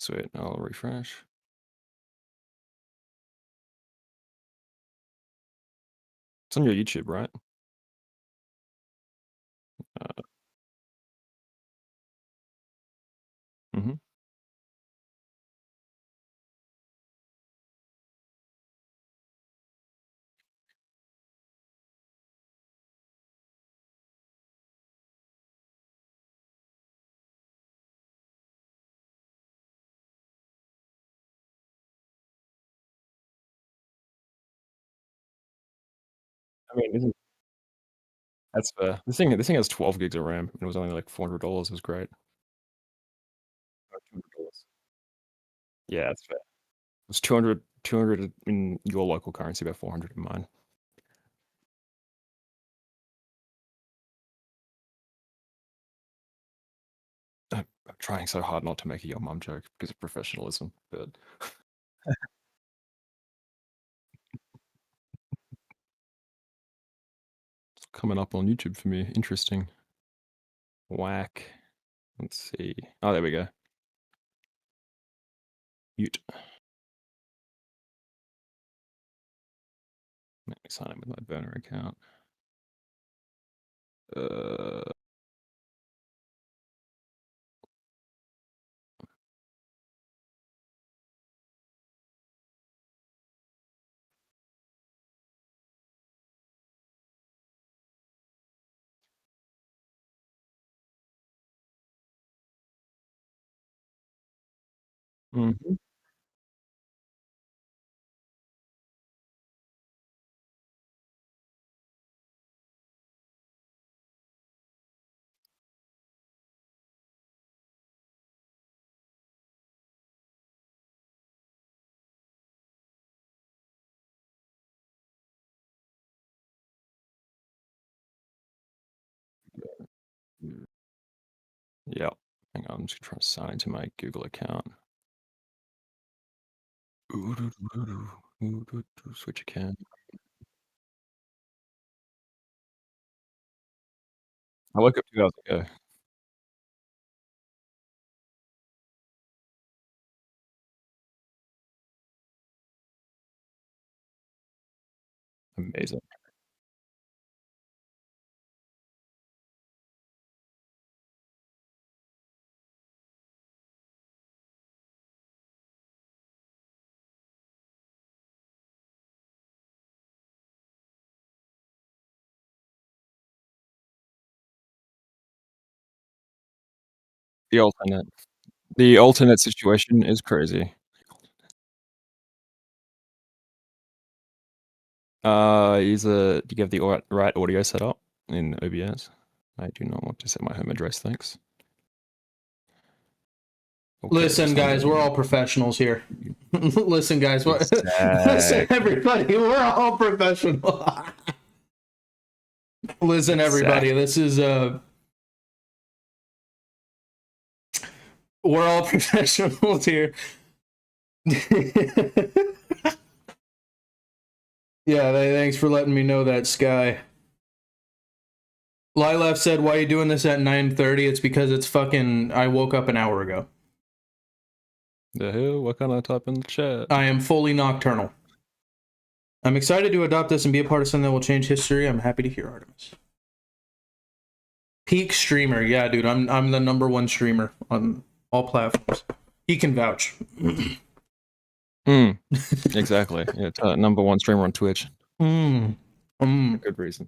Sweet. I'll refresh. It's on your YouTube, right? Mm-hmm. I mean, isn't that's fair. This thing has 12 gigs of RAM, and it was only like $400. It was great. Oh, $200. Yeah, that's fair. It was 200 in your local currency, about 400 in mine. I'm trying so hard not to make a your mum joke because of professionalism, but it's coming up on YouTube for me. Interesting. Whack. Let's see. Oh, there we go. Mute. Let me sign in with my burner account. Mhm. Yeah. Hang on, I'm just trying to sign into my Google account. Switch account. I woke up 2 hours ago. Amazing. The alternate. The alternate situation is crazy. Do you have the right audio set up in OBS? I do not want to set my home address, thanks. Okay, Listen, guys, we're all professionals here. Listen, guys, listen, everybody, we're all professionals. Listen, everybody, this is we're all professionals here. Yeah, thanks for letting me know that, Sky. Lilef said, why are you doing this at 9:30? It's because it's fucking, I woke up an hour ago. The hell? What can I type in the chat? I am fully nocturnal. I'm excited to adopt this and be a part of something that will change history. I'm happy to hear, Artemis. Peak streamer. Yeah, dude, I'm the #1 streamer on all platforms. He can vouch. Exactly. Yeah, #1 streamer on Twitch. A good reason.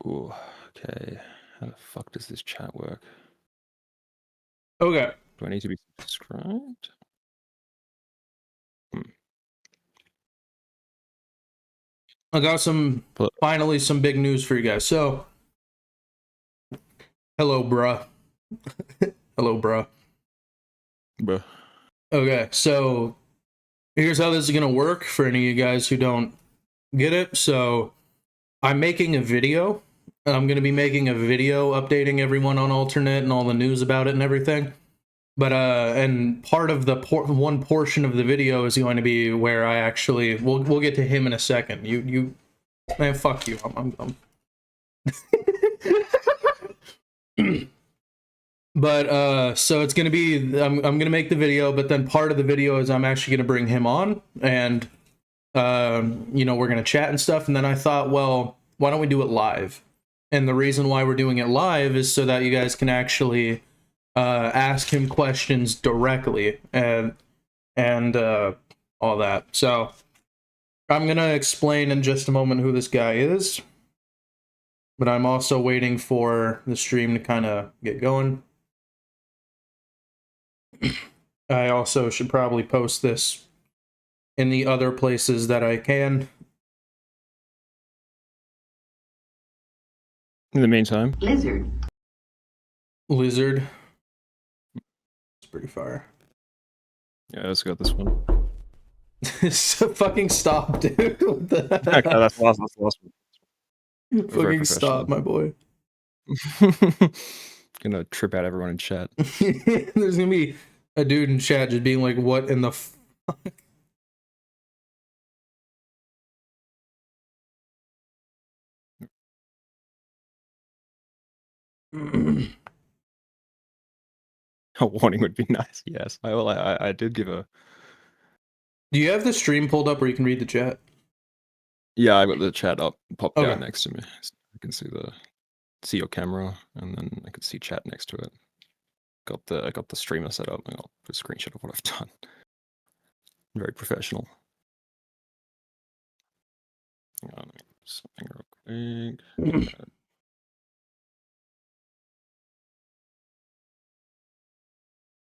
Ooh, okay. How the fuck does this chat work? Okay. Do I need to be subscribed? I got finally some big news for you guys. So, hello, bruh. Hello, bruh. Bruh. Okay, so here's how this is gonna work for any of you guys who don't get it. So, I'm making a video. I'm gonna be making a video updating everyone on Alternet and all the news about it and everything. But and part of the one portion of the video is going to be where I actually we'll get to him in a second. You man, fuck you. I'm But so it's gonna be I'm gonna make the video, but then part of the video is I'm actually gonna bring him on, and you know, we're gonna chat and stuff. And then I thought, well, why don't we do it live? And the reason why we're doing it live is so that you guys can actually ask him questions directly and all that. So I'm gonna explain in just a moment who this guy is, but I'm also waiting for the stream to kind of get going. I also should probably post this in the other places that I can. In the meantime, Lizard. It's pretty fire. yeah, let's go with this one. Fucking stop, dude. What the heck? Okay, that's the last one. Fucking stop, my boy. Gonna trip out everyone in chat. There's gonna be a dude in chat just being like, what in the fuck? A warning would be nice. Yes, I did give a. Do you have the stream pulled up where you can read the chat? Yeah, I got the chat up, popped Okay. out next to me. So I can see your camera, and then I can see chat next to it. I got the streamer set up. I'll put a screenshot of what I've done. Very professional. Hang on, let me do something real quick.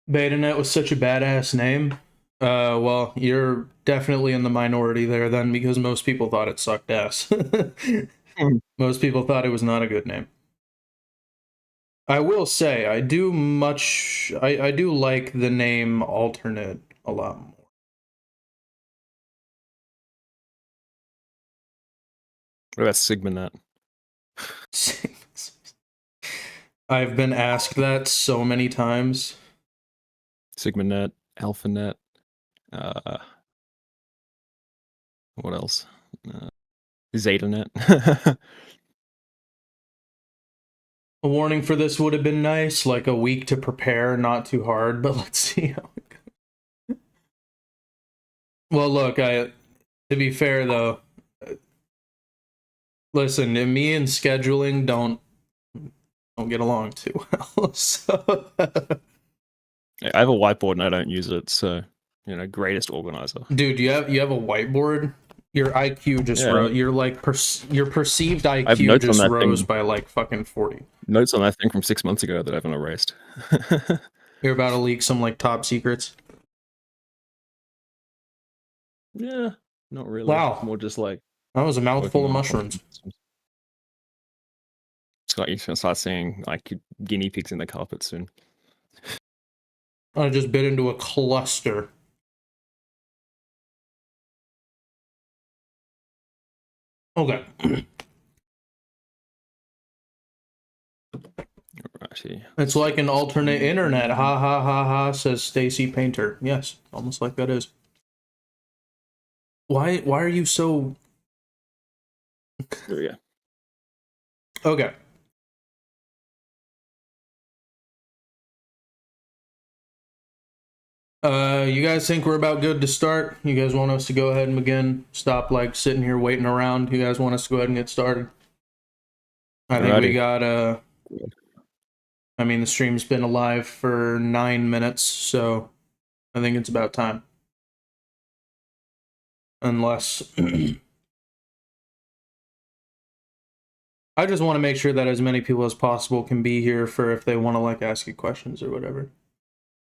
Betanet was such a badass name. Well, you're definitely in the minority there then, because most people thought it sucked ass. Most people thought it was not a good name. I will say, I do like the name Alternet a lot more. What about SigmaNet? I've been asked that so many times. SigmaNet, AlphaNet, what else? Zetanet. A warning for this would have been nice, like a week to prepare, not too hard, but let's see how it goes. Well, look, to be fair though, listen, me and scheduling don't get along too well. So I have a whiteboard and I don't use it, so you know, greatest organizer. Dude, you have a whiteboard? Your IQ just rose. You're like your perceived IQ just rose by like fucking 40. Notes on that thing from 6 months ago that I haven't erased. You're about to leak some like top secrets. Yeah, not really. Wow, more just like that was a mouthful of mushrooms. It's like you can start seeing like guinea pigs in the carpet soon. I just bit into a cluster. Okay. It's like an alternate internet. Ha ha ha ha, says Stacy Painter. Yes, almost like that is. Why are you so... Oh, yeah. Okay. You guys think we're about good to start? You guys want us to go ahead and begin? Stop like sitting here waiting around. You guys want us to go ahead and get started? I think we got I mean, the stream's been alive for 9 minutes, so I think it's about time. Unless I just want to make sure that as many people as possible can be here for if they want to like ask you questions or whatever.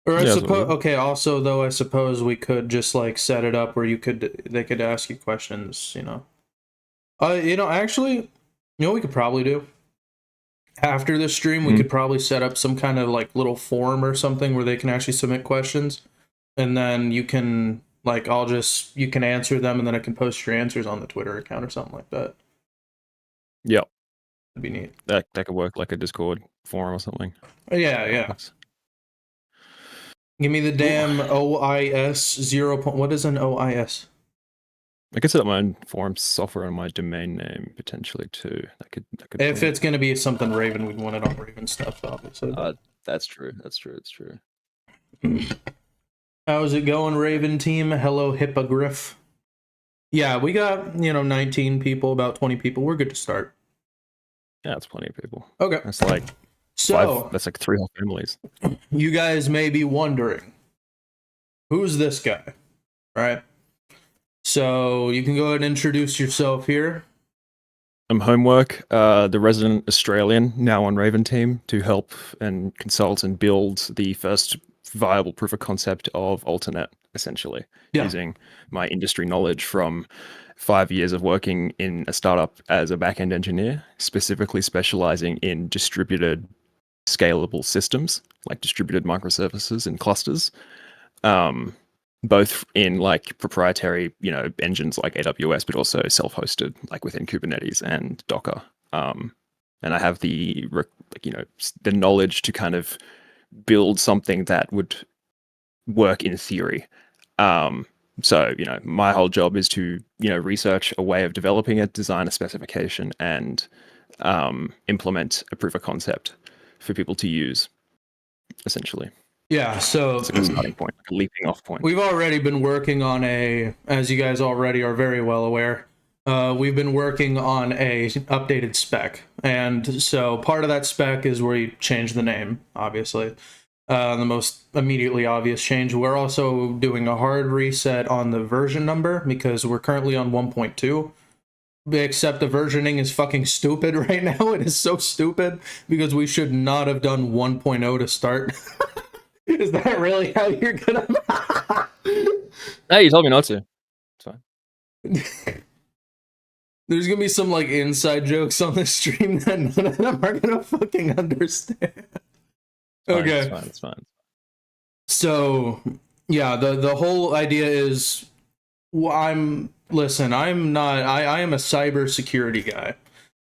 Or I suppose, okay, also though, I suppose we could just like set it up where they could ask you questions, you know. You know, actually, you know what we could probably do? After the stream, we could probably set up some kind of like little form or something where they can actually submit questions. And then you can like, you can answer them and then I can post your answers on the Twitter account or something like that. Yep. That'd be neat. That could work like a Discord forum or something. Yeah. Give me the damn OIS 0. What is an OIS? I could set up my own forum software on my domain name potentially too. That could if it's going to be something Raven, we'd want it on Raven stuff, obviously. That's true. That's true. That's true. How's it going, Raven team? Hello, Hippogriff. Yeah, we got, 19 people, about 20 people. We're good to start. Yeah, that's plenty of people. Okay. That's like So, that's like 3 whole families. you guys may be wondering, who's this guy? Right? So, you can go ahead and introduce yourself here. I'm Homework, the resident Australian, now on Raven team, to help and consult and build the first viable proof of concept of Alternet, essentially, using my industry knowledge from 5 years of working in a startup as a back-end engineer, specifically specializing in distributed scalable systems, like distributed microservices and clusters. Both in like proprietary, engines like AWS, but also self-hosted, like within Kubernetes and Docker. And I have the knowledge to kind of build something that would work in theory. So, my whole job is to, research a way of developing it, design a specification, and implement a proof of concept for people to use, essentially. Yeah, so it's like a starting point, like a leaping off point. We've already been working on as you guys already are very well aware, we've been working on a updated spec. And so part of that spec is where you change the name, obviously. The most immediately obvious change. We're also doing a hard reset on the version number because we're currently on 1.2. Except the versioning is fucking stupid right now. It is so stupid because we should not have done 1.0 to start. Is that really how you're gonna? Hey, you told me not to. It's fine. There's gonna be some like inside jokes on the stream that none of them are gonna fucking understand. Okay, it's fine. So yeah, the whole idea is, I am a cybersecurity guy.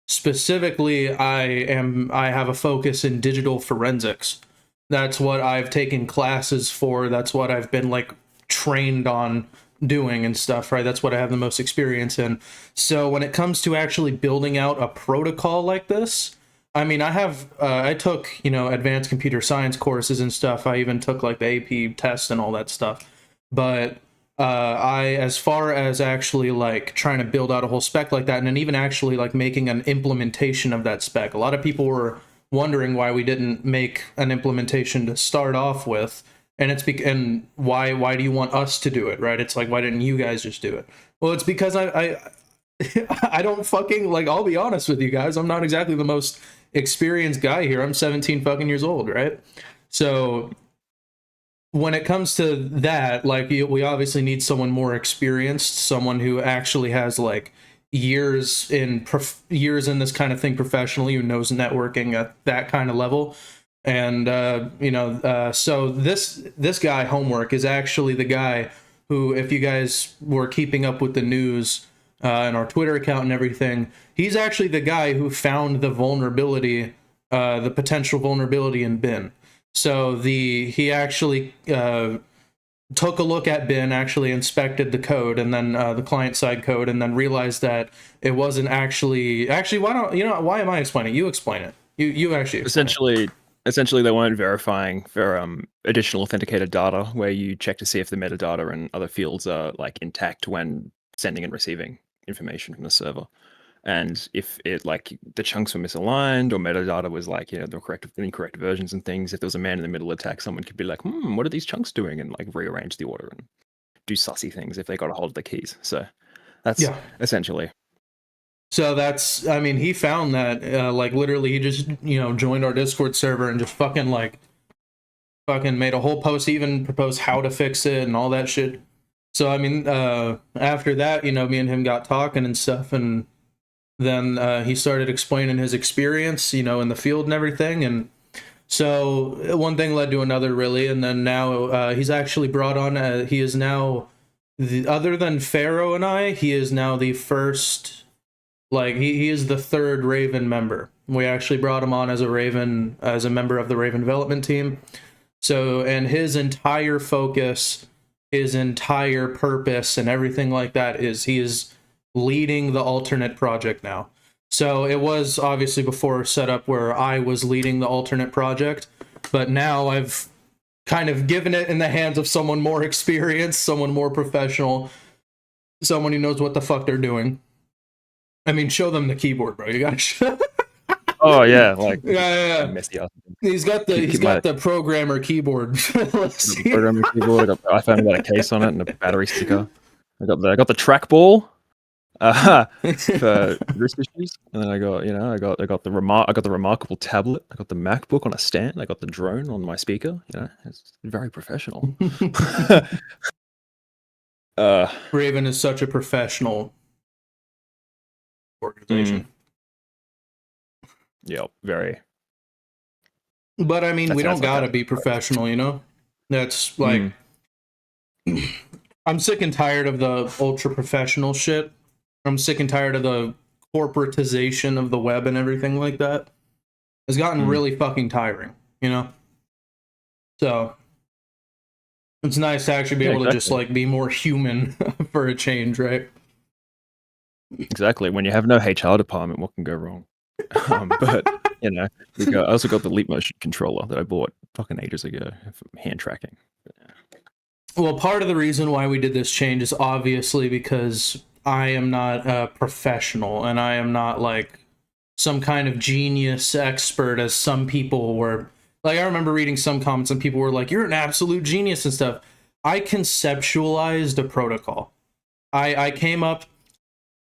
Specifically, I have a focus in digital forensics. That's what I've taken classes for. That's what I've been like trained on doing and stuff, right? That's what I have the most experience in. So when it comes to actually building out a protocol like this, I mean, I took, advanced computer science courses and stuff. I even took like the AP test and all that stuff. But as far as actually like trying to build out a whole spec like that, and then even actually like making an implementation of that spec, a lot of people were wondering why we didn't make an implementation to start off with, and and why do you want us to do it, right? It's like, why didn't you guys just do it? Well, it's because I don't fucking, like, I'll be honest with you guys, I'm not exactly the most experienced guy here. I'm 17 fucking years old, right? So when it comes to that, like, we obviously need someone more experienced, someone who actually has like years in this kind of thing professionally, who knows networking at that kind of level. And so this guy, Homework, is actually the guy who, if you guys were keeping up with the news and our Twitter account and everything, he's actually the guy who found the vulnerability, the potential vulnerability in bin. So he actually took a look at bin, actually inspected the code, and then the client-side code, and then realized that it wasn't actually why am I explaining it? You explain it. You actually explain Essentially, they weren't verifying for additional authenticated data, where you check to see if the metadata and other fields are like intact when sending and receiving information from the server. And if it like the chunks were misaligned or metadata was like, the incorrect versions and things, if there was a man in the middle attack, someone could be like, what are these chunks doing? And like rearrange the order and do sussy things if they got a hold of the keys. So that's essentially. So he found that, like, literally he just, joined our Discord server and just fucking made a whole post, even proposed how to fix it and all that shit. So, after that, me and him got talking and stuff, and then he started explaining his experience, in the field and everything. And so one thing led to another, really. And then now he's actually brought on, he is now, other than Pharaoh and I, he is now the first, like, he is the third Raven member. We actually brought him on as a member of the Raven development team. So, and his entire focus, his entire purpose and everything like that is he is leading the Alternet project now. So it was obviously before set up where I was leading the Alternet project, but now I've kind of given it in the hands of someone more experienced, someone more professional, someone who knows what the fuck they're doing. I mean, show them the keyboard, bro. You gotta show. Oh yeah, like yeah. messy ass. He's got the programmer keyboard. The programmer keyboard. I got the iPhone, got a case on it and a battery sticker. I got the trackball for wrist issues, and then I got the remarkable tablet. I got the MacBook on a stand. I got the drone on my speaker. It's very professional. Raven is such a professional organization. Yeah, very. But I mean, we don't gotta be professional, you know? That's like, I'm sick and tired of the ultra professional shit. I'm sick and tired of the corporatization of the web and everything like that. It's gotten really fucking tiring, you know? So, it's nice to actually be able to just like be more human for a change, right? Exactly. When you have no HR department, what can go wrong? But I also got the Leap Motion controller that I bought fucking ages ago for hand tracking. Well, part of the reason why we did this change is obviously because I am not a professional and I am not like some kind of genius expert as some people were. Like, I remember reading some comments and people were like, you're an absolute genius and stuff. I conceptualized a protocol. I came up,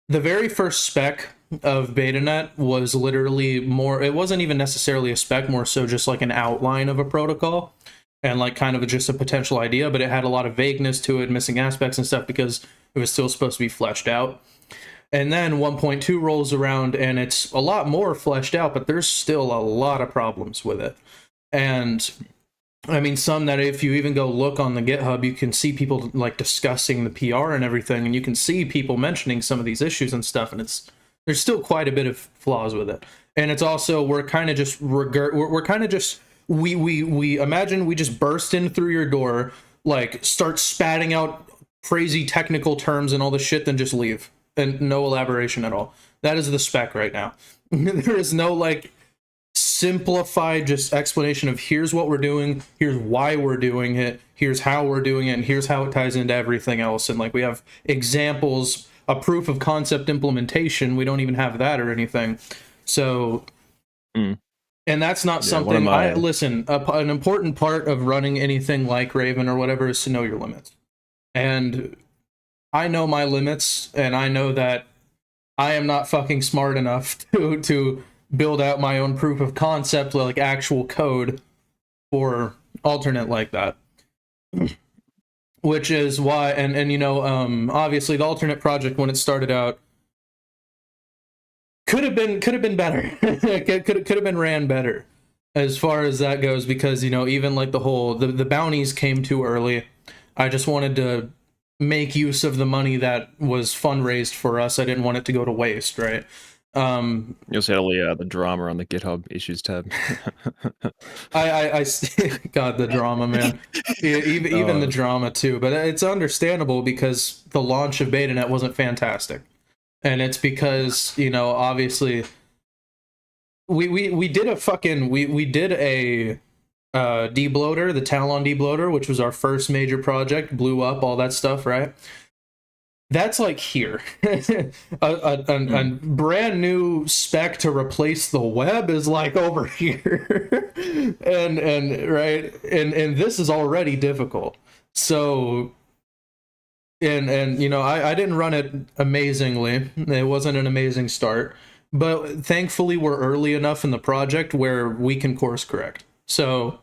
the very first spec of Betanet was literally more, it wasn't even necessarily a spec, more so just like an outline of a protocol and like kind of just a potential idea, but it had a lot of vagueness to it, missing aspects and stuff because it was still supposed to be fleshed out. And then 1.2 rolls around and it's a lot more fleshed out, but there's still a lot of problems with it. And I mean, some that if you even go look on the GitHub, you can see people like discussing the PR and everything, and you can see people mentioning some of these issues and stuff, and there's still quite a bit of flaws with it. And it's also, we imagine we just burst in through your door, like start spatting out crazy technical terms and all the shit, then just leave and no elaboration at all. That is the spec right now. There is no like simplified just explanation of here's what we're doing, here's why we're doing it, here's how we're doing it, and here's how it ties into everything else. And like we have examples, a proof of concept implementation. We don't even have that or anything. So and that's not something listen, an important part of running anything like Raven or whatever is to know your limits. And I know my limits, and I know that I am not fucking smart enough to build out my own proof of concept, like actual code for Alternet like that. Which is why, and obviously the Alternet project when it started out could have been better. could have been ran better as far as that goes, because even like the bounties came too early. I just wanted to make use of the money that was fundraised for us. I didn't want it to go to waste, right? You'll see all the drama on the GitHub issues tab. I God, the drama, man. Even the drama too, but it's understandable because the launch of Betanet wasn't fantastic, and it's because obviously we did a debloater, the Talon debloater, which was our first major project, blew up, all that stuff, right? That's like here. a brand new spec to replace the web is like over here. and right, and this is already difficult. So and I didn't run it amazingly. It wasn't an amazing start, but thankfully we're early enough in the project where we can course correct. So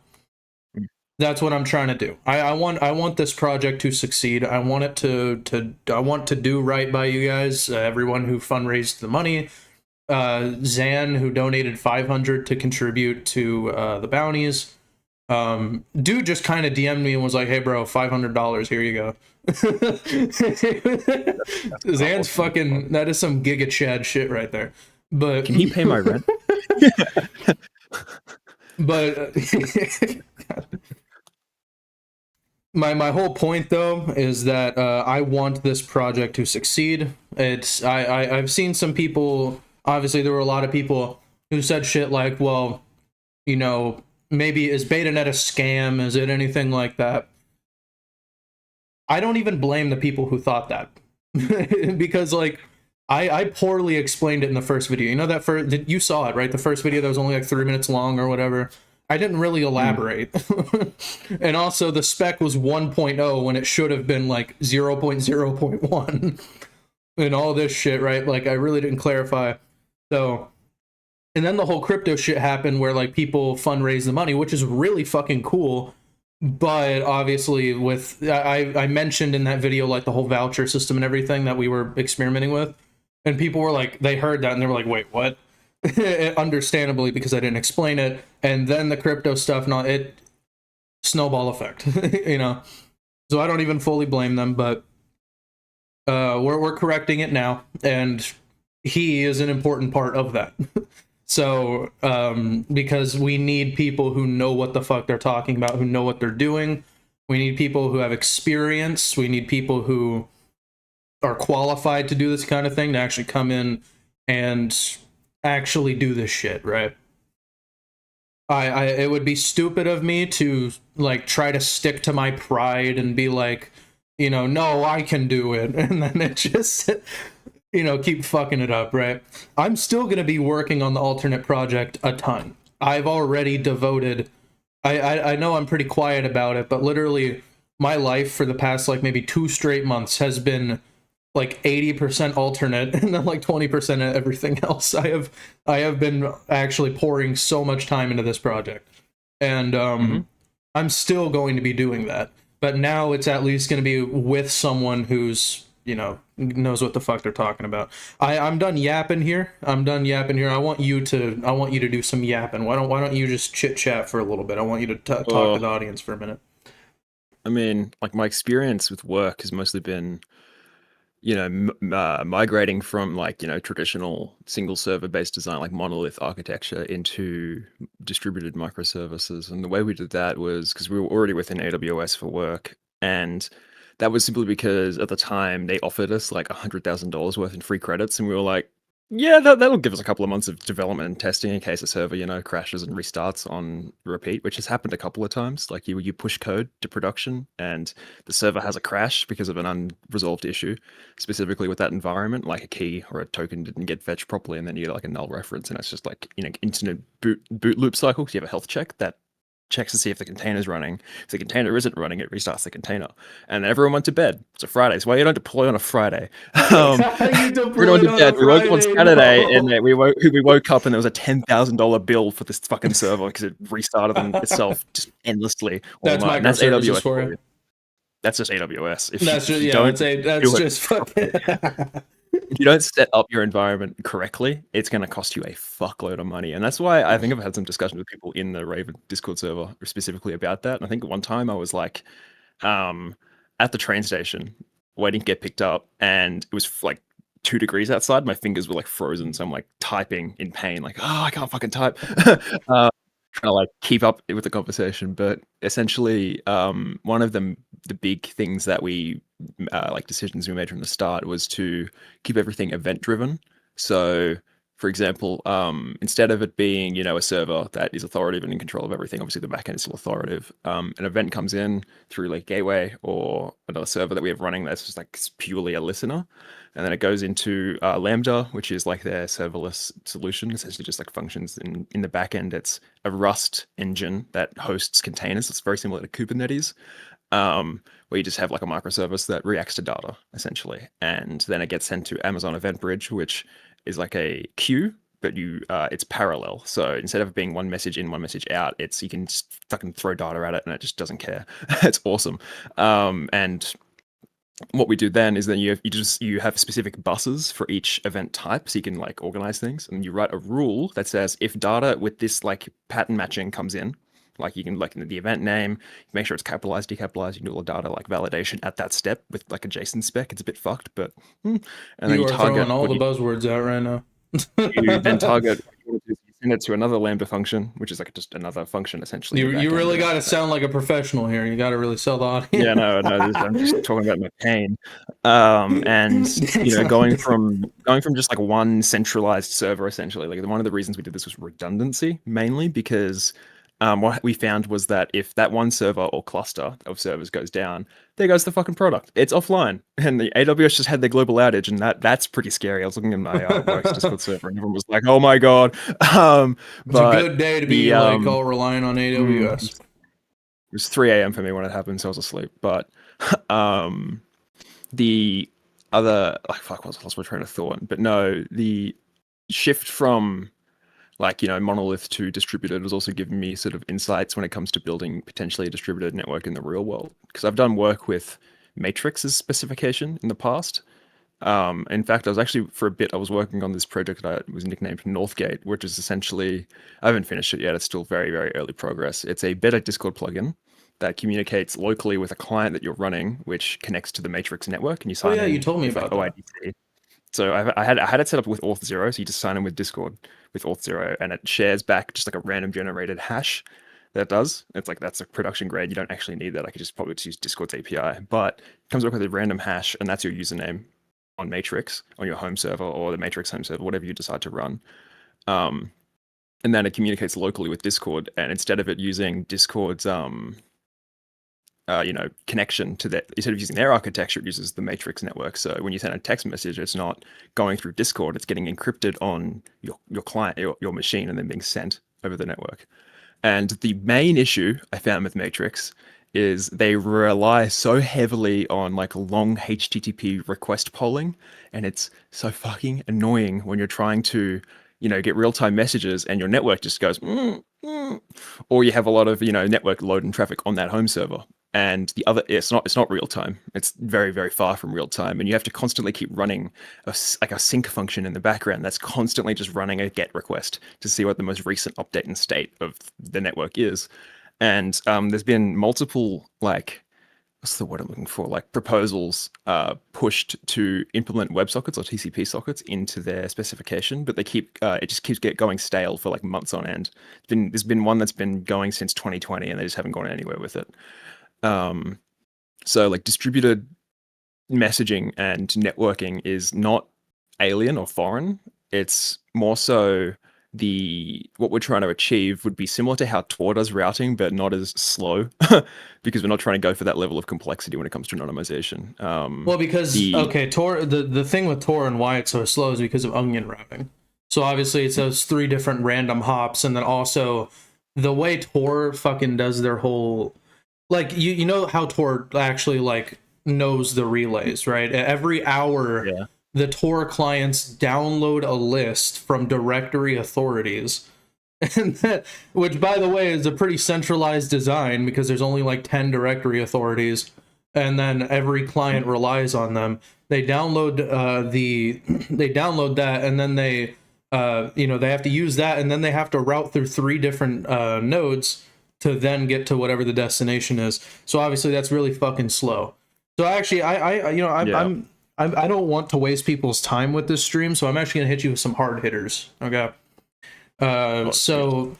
that's what I'm trying to do. I want this project to succeed. I want it I want to do right by you guys, everyone who fundraised the money. Zan, who donated 500 to contribute to the bounties. Dude just kind of DM'd me and was like, "Hey, bro, $500. Here you go." Zan's fucking. That is some Giga Chad shit right there. But can he pay my rent? But my whole point though is that I want this project to succeed. I've seen some people. Obviously, there were a lot of people who said shit like, "Well, maybe maybe is Betanet a scam? Is it anything like that? I don't even blame the people who thought that because like I poorly explained it in the first video. You know that first you saw it, right? The first video that was only like 3 minutes long or whatever. I didn't really elaborate. And also the spec was 1.0 when it should have been like 0.0.1 and all this shit, right? Like I really didn't clarify. So, and then the whole crypto shit happened where like people fundraise the money, which is really fucking cool. But obviously with I mentioned in that video like the whole voucher system and everything that we were experimenting with, and people were like, they heard that and they were like, wait, what? Understandably, because I didn't explain it. And then the crypto stuff, and it snowball effect, you know. So I don't even fully blame them, but we're correcting it now, and he is an important part of that. So because we need people who know what the fuck they're talking about, who know what they're doing. We need people who have experience. We need people who are qualified to do this kind of thing, to actually come in and actually do this shit, right? It would be stupid of me to like try to stick to my pride and be like, you know, no, I can do it, and then it just, you know, keep fucking it up, right? I'm still going to be working on the Alternet project a ton. I've already devoted, I know I'm pretty quiet about it, but literally my life for the past like maybe 2 straight months has been like 80% Alternet and then like 20% of everything else. I have been actually pouring so much time into this project, and I'm still going to be doing that. But now it's at least going to be with someone who's, you know, knows what the fuck they're talking about. I'm done yapping here. I want you to do some yapping. Why don't you just chit chat for a little bit? I want you to talk to the audience for a minute. I mean, like my experience with work has mostly been, you know, migrating from like, you know, traditional single server based design, like monolith architecture, into distributed microservices. And the way we did that was because we were already within AWS for work. And that was simply because at the time they offered us like $100,000 worth in free credits. And we were like, yeah, that'll give us a couple of months of development and testing in case a server, you know, crashes and restarts on repeat, which has happened a couple of times. Like you push code to production and the server has a crash because of an unresolved issue, specifically with that environment, like a key or a token didn't get fetched properly, and then you get like a null reference, and it's just like, you know, internet boot loop cycle. So you have a health check that checks to see if the container's running. If the container isn't running, it restarts the container. And everyone went to bed. It's a Friday. So why you don't deploy on a Friday? You Everyone deployed went to on bed. a We woke up on Friday, Saturday, no. and we woke up, and there was a $10,000 bill for this fucking server because it restarted on itself just endlessly all That's night. And that's microservices AWS for for you. you. That's just AWS. If That's just, you yeah, don't that's do it just fucking. if you don't set up your environment correctly, it's going to cost you a fuckload of money. And that's why I think I've had some discussions with people in the Raven Discord server specifically about that. And I think at one time I was like, at the train station waiting to get picked up, and it was like 2 degrees outside. My fingers were like frozen. So I'm like typing in pain, like, oh, I can't fucking type. Trying to like keep up with the conversation. But essentially, one of the big things that we like decisions we made from the start was to keep everything event driven. So for example, instead of it being, you know, a server that is authoritative and in control of everything, obviously the backend is still authoritative. An event comes in through like gateway or another server that we have running that's just like purely a listener. And then it goes into Lambda, which is like their serverless solution, essentially just like functions in the backend. It's a Rust engine that hosts containers. It's very similar to Kubernetes, where you just have like a microservice that reacts to data essentially, and then it gets sent to Amazon Event Bridge, which is like a queue, but it's parallel. So instead of being one message in, one message out, it's you can just fucking throw data at it and it just doesn't care. It's awesome. And what we do then is then you have specific buses for each event type, so you can like organize things, and you write a rule that says if data with this like pattern matching comes in, like you can like the event name, make sure it's capitalized, decapitalized, you can do all the data like validation at that step with like a JSON spec. It's a bit fucked, but and then You you are target throwing all what the buzzwords out right now. you then target what you send it to another Lambda function, which is like just another function essentially. You really got to that sound like a professional here. You got to really sell the audience. Yeah, no, I'm just talking about my pain. And you know, going from just like one centralized server essentially, like one of the reasons we did this was redundancy, mainly because what we found was that if that one server or cluster of servers goes down, there goes the fucking product. It's offline, and the AWS just had their global outage, and that's pretty scary. I was looking at my work's Discord server, and everyone was like, "Oh my god!" It's a But good day to be the like all relying on AWS. it was 3 a.m. for me when it happened, so I was asleep. But um, the other, like, fuck, what was my train of thought? But no, the shift from monolith to distributed was also giving me sort of insights when it comes to building potentially a distributed network in the real world. Because I've done work with Matrix's specification in the past. In fact, I was actually, for a bit, I was working on this project that was nicknamed Northgate, which is essentially, I haven't finished it yet. It's still very, very early progress. It's a better Discord plugin that communicates locally with a client that you're running, which connects to the Matrix network, and you Oh sign yeah, you in told me with like about that. OIDC. So I had it set up with Auth0, so you just sign in with Discord with Auth0, and it shares back just like a random generated hash that it does. It's like, that's a production grade. You don't actually need that. I could just probably just use Discord's API, but it comes up with a random hash, and that's your username on Matrix, on your home server or the Matrix home server, whatever you decide to run. And then it communicates locally with Discord, and instead of it using Discord's connection to that, instead of using their architecture, it uses the Matrix network. So when you send a text message, it's not going through Discord, it's getting encrypted on your client, your machine, and then being sent over the network. And the main issue I found with Matrix is they rely so heavily on like long HTTP request polling, and it's so fucking annoying when you're trying to, get real-time messages and your network just goes, or you have a lot of, network load and traffic on that home server. And it's not real time. It's very, very far from real time, and you have to constantly keep running a sync function in the background that's constantly just running a GET request to see what the most recent update and state of the network is. And there's been multiple, like, what's the word I'm looking for? Like, proposals pushed to implement WebSockets or TCP sockets into their specification, but it just keeps going stale for like months on end. There's been one that's been going since 2020, and they just haven't gone anywhere with it. So like, distributed messaging and networking is not alien or foreign. It's more so what we're trying to achieve would be similar to how Tor does routing, but not as slow, because we're not trying to go for that level of complexity when it comes to anonymization. Well, because The Tor, the thing with Tor and why it's so slow is because of onion wrapping. So obviously it's those 3 different random hops, and then also the way Tor fucking does their whole, like, you know how Tor actually like knows the relays, right? Every hour, Yeah. the Tor clients download a list from directory authorities, and which, by the way, is a pretty centralized design because there's only like 10 directory authorities, and then every client relies on them. They download they download that, and then they they have to use that, and then they have to route through 3 different nodes to then get to whatever the destination is. So obviously that's really fucking slow. So actually, Yeah. I don't want to waste people's time with this stream, so I'm actually gonna hit you with some hard hitters. Okay. So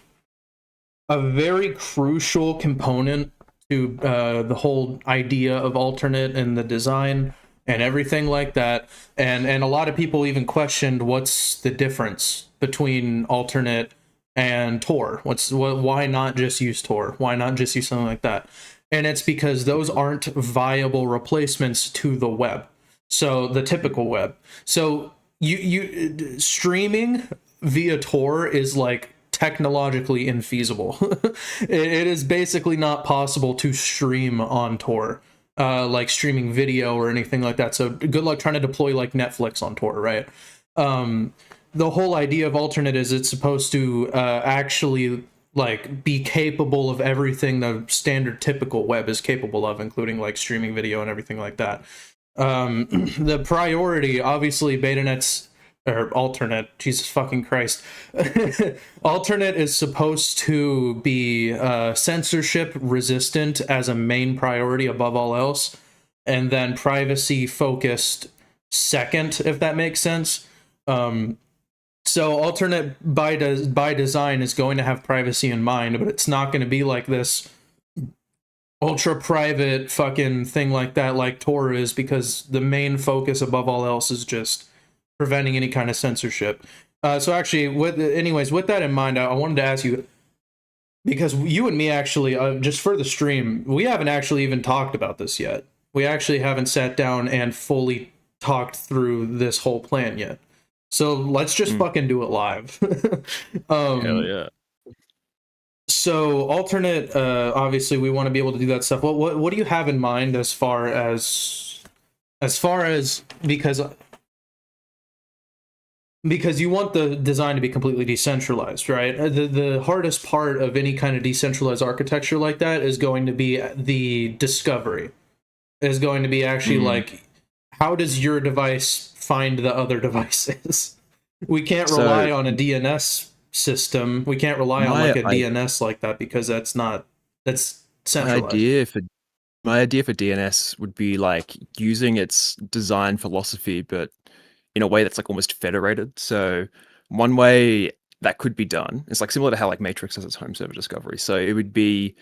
a very crucial component to the whole idea of Alternet and the design and everything like that, and a lot of people even questioned what's the difference between Alternet and Tor. Why not just use Tor? Why not just use something like that? And it's because those aren't viable replacements to the web. So the typical web. So you streaming via Tor is like technologically infeasible. It is basically not possible to stream on Tor, like streaming video or anything like that. So good luck trying to deploy like Netflix on Tor, right? The whole idea of Alternet is it's supposed to actually like be capable of everything the standard typical web is capable of, including like streaming video and everything like that. The priority, obviously, Betanet's or Alternet, Jesus fucking Christ. Alternet is supposed to be censorship resistant as a main priority above all else, and then privacy focused second, if that makes sense. So Alternet by design is going to have privacy in mind, but it's not going to be like this ultra private fucking thing like that like Tor is, because the main focus above all else is just preventing any kind of censorship. So actually, with that in mind, I wanted to ask you, because you and me actually, just for the stream, we haven't actually even talked about this yet. We actually haven't sat down and fully talked through this whole plan yet. So let's just fucking do it live. Hell yeah. So alternate, obviously we want to be able to do that stuff. What do you have in mind as far as because you want the design to be completely decentralized, right? The hardest part of any kind of decentralized architecture like that is going to be the discovery. Is going to be actually like, how does your device find the other devices? We can't rely on a DNS system. We can't rely on like a DNS like that, because that's centralized. My idea for DNS would be like using its design philosophy, but in a way that's like almost federated. So one way that could be done is like similar to how like Matrix has its home server discovery. So it would be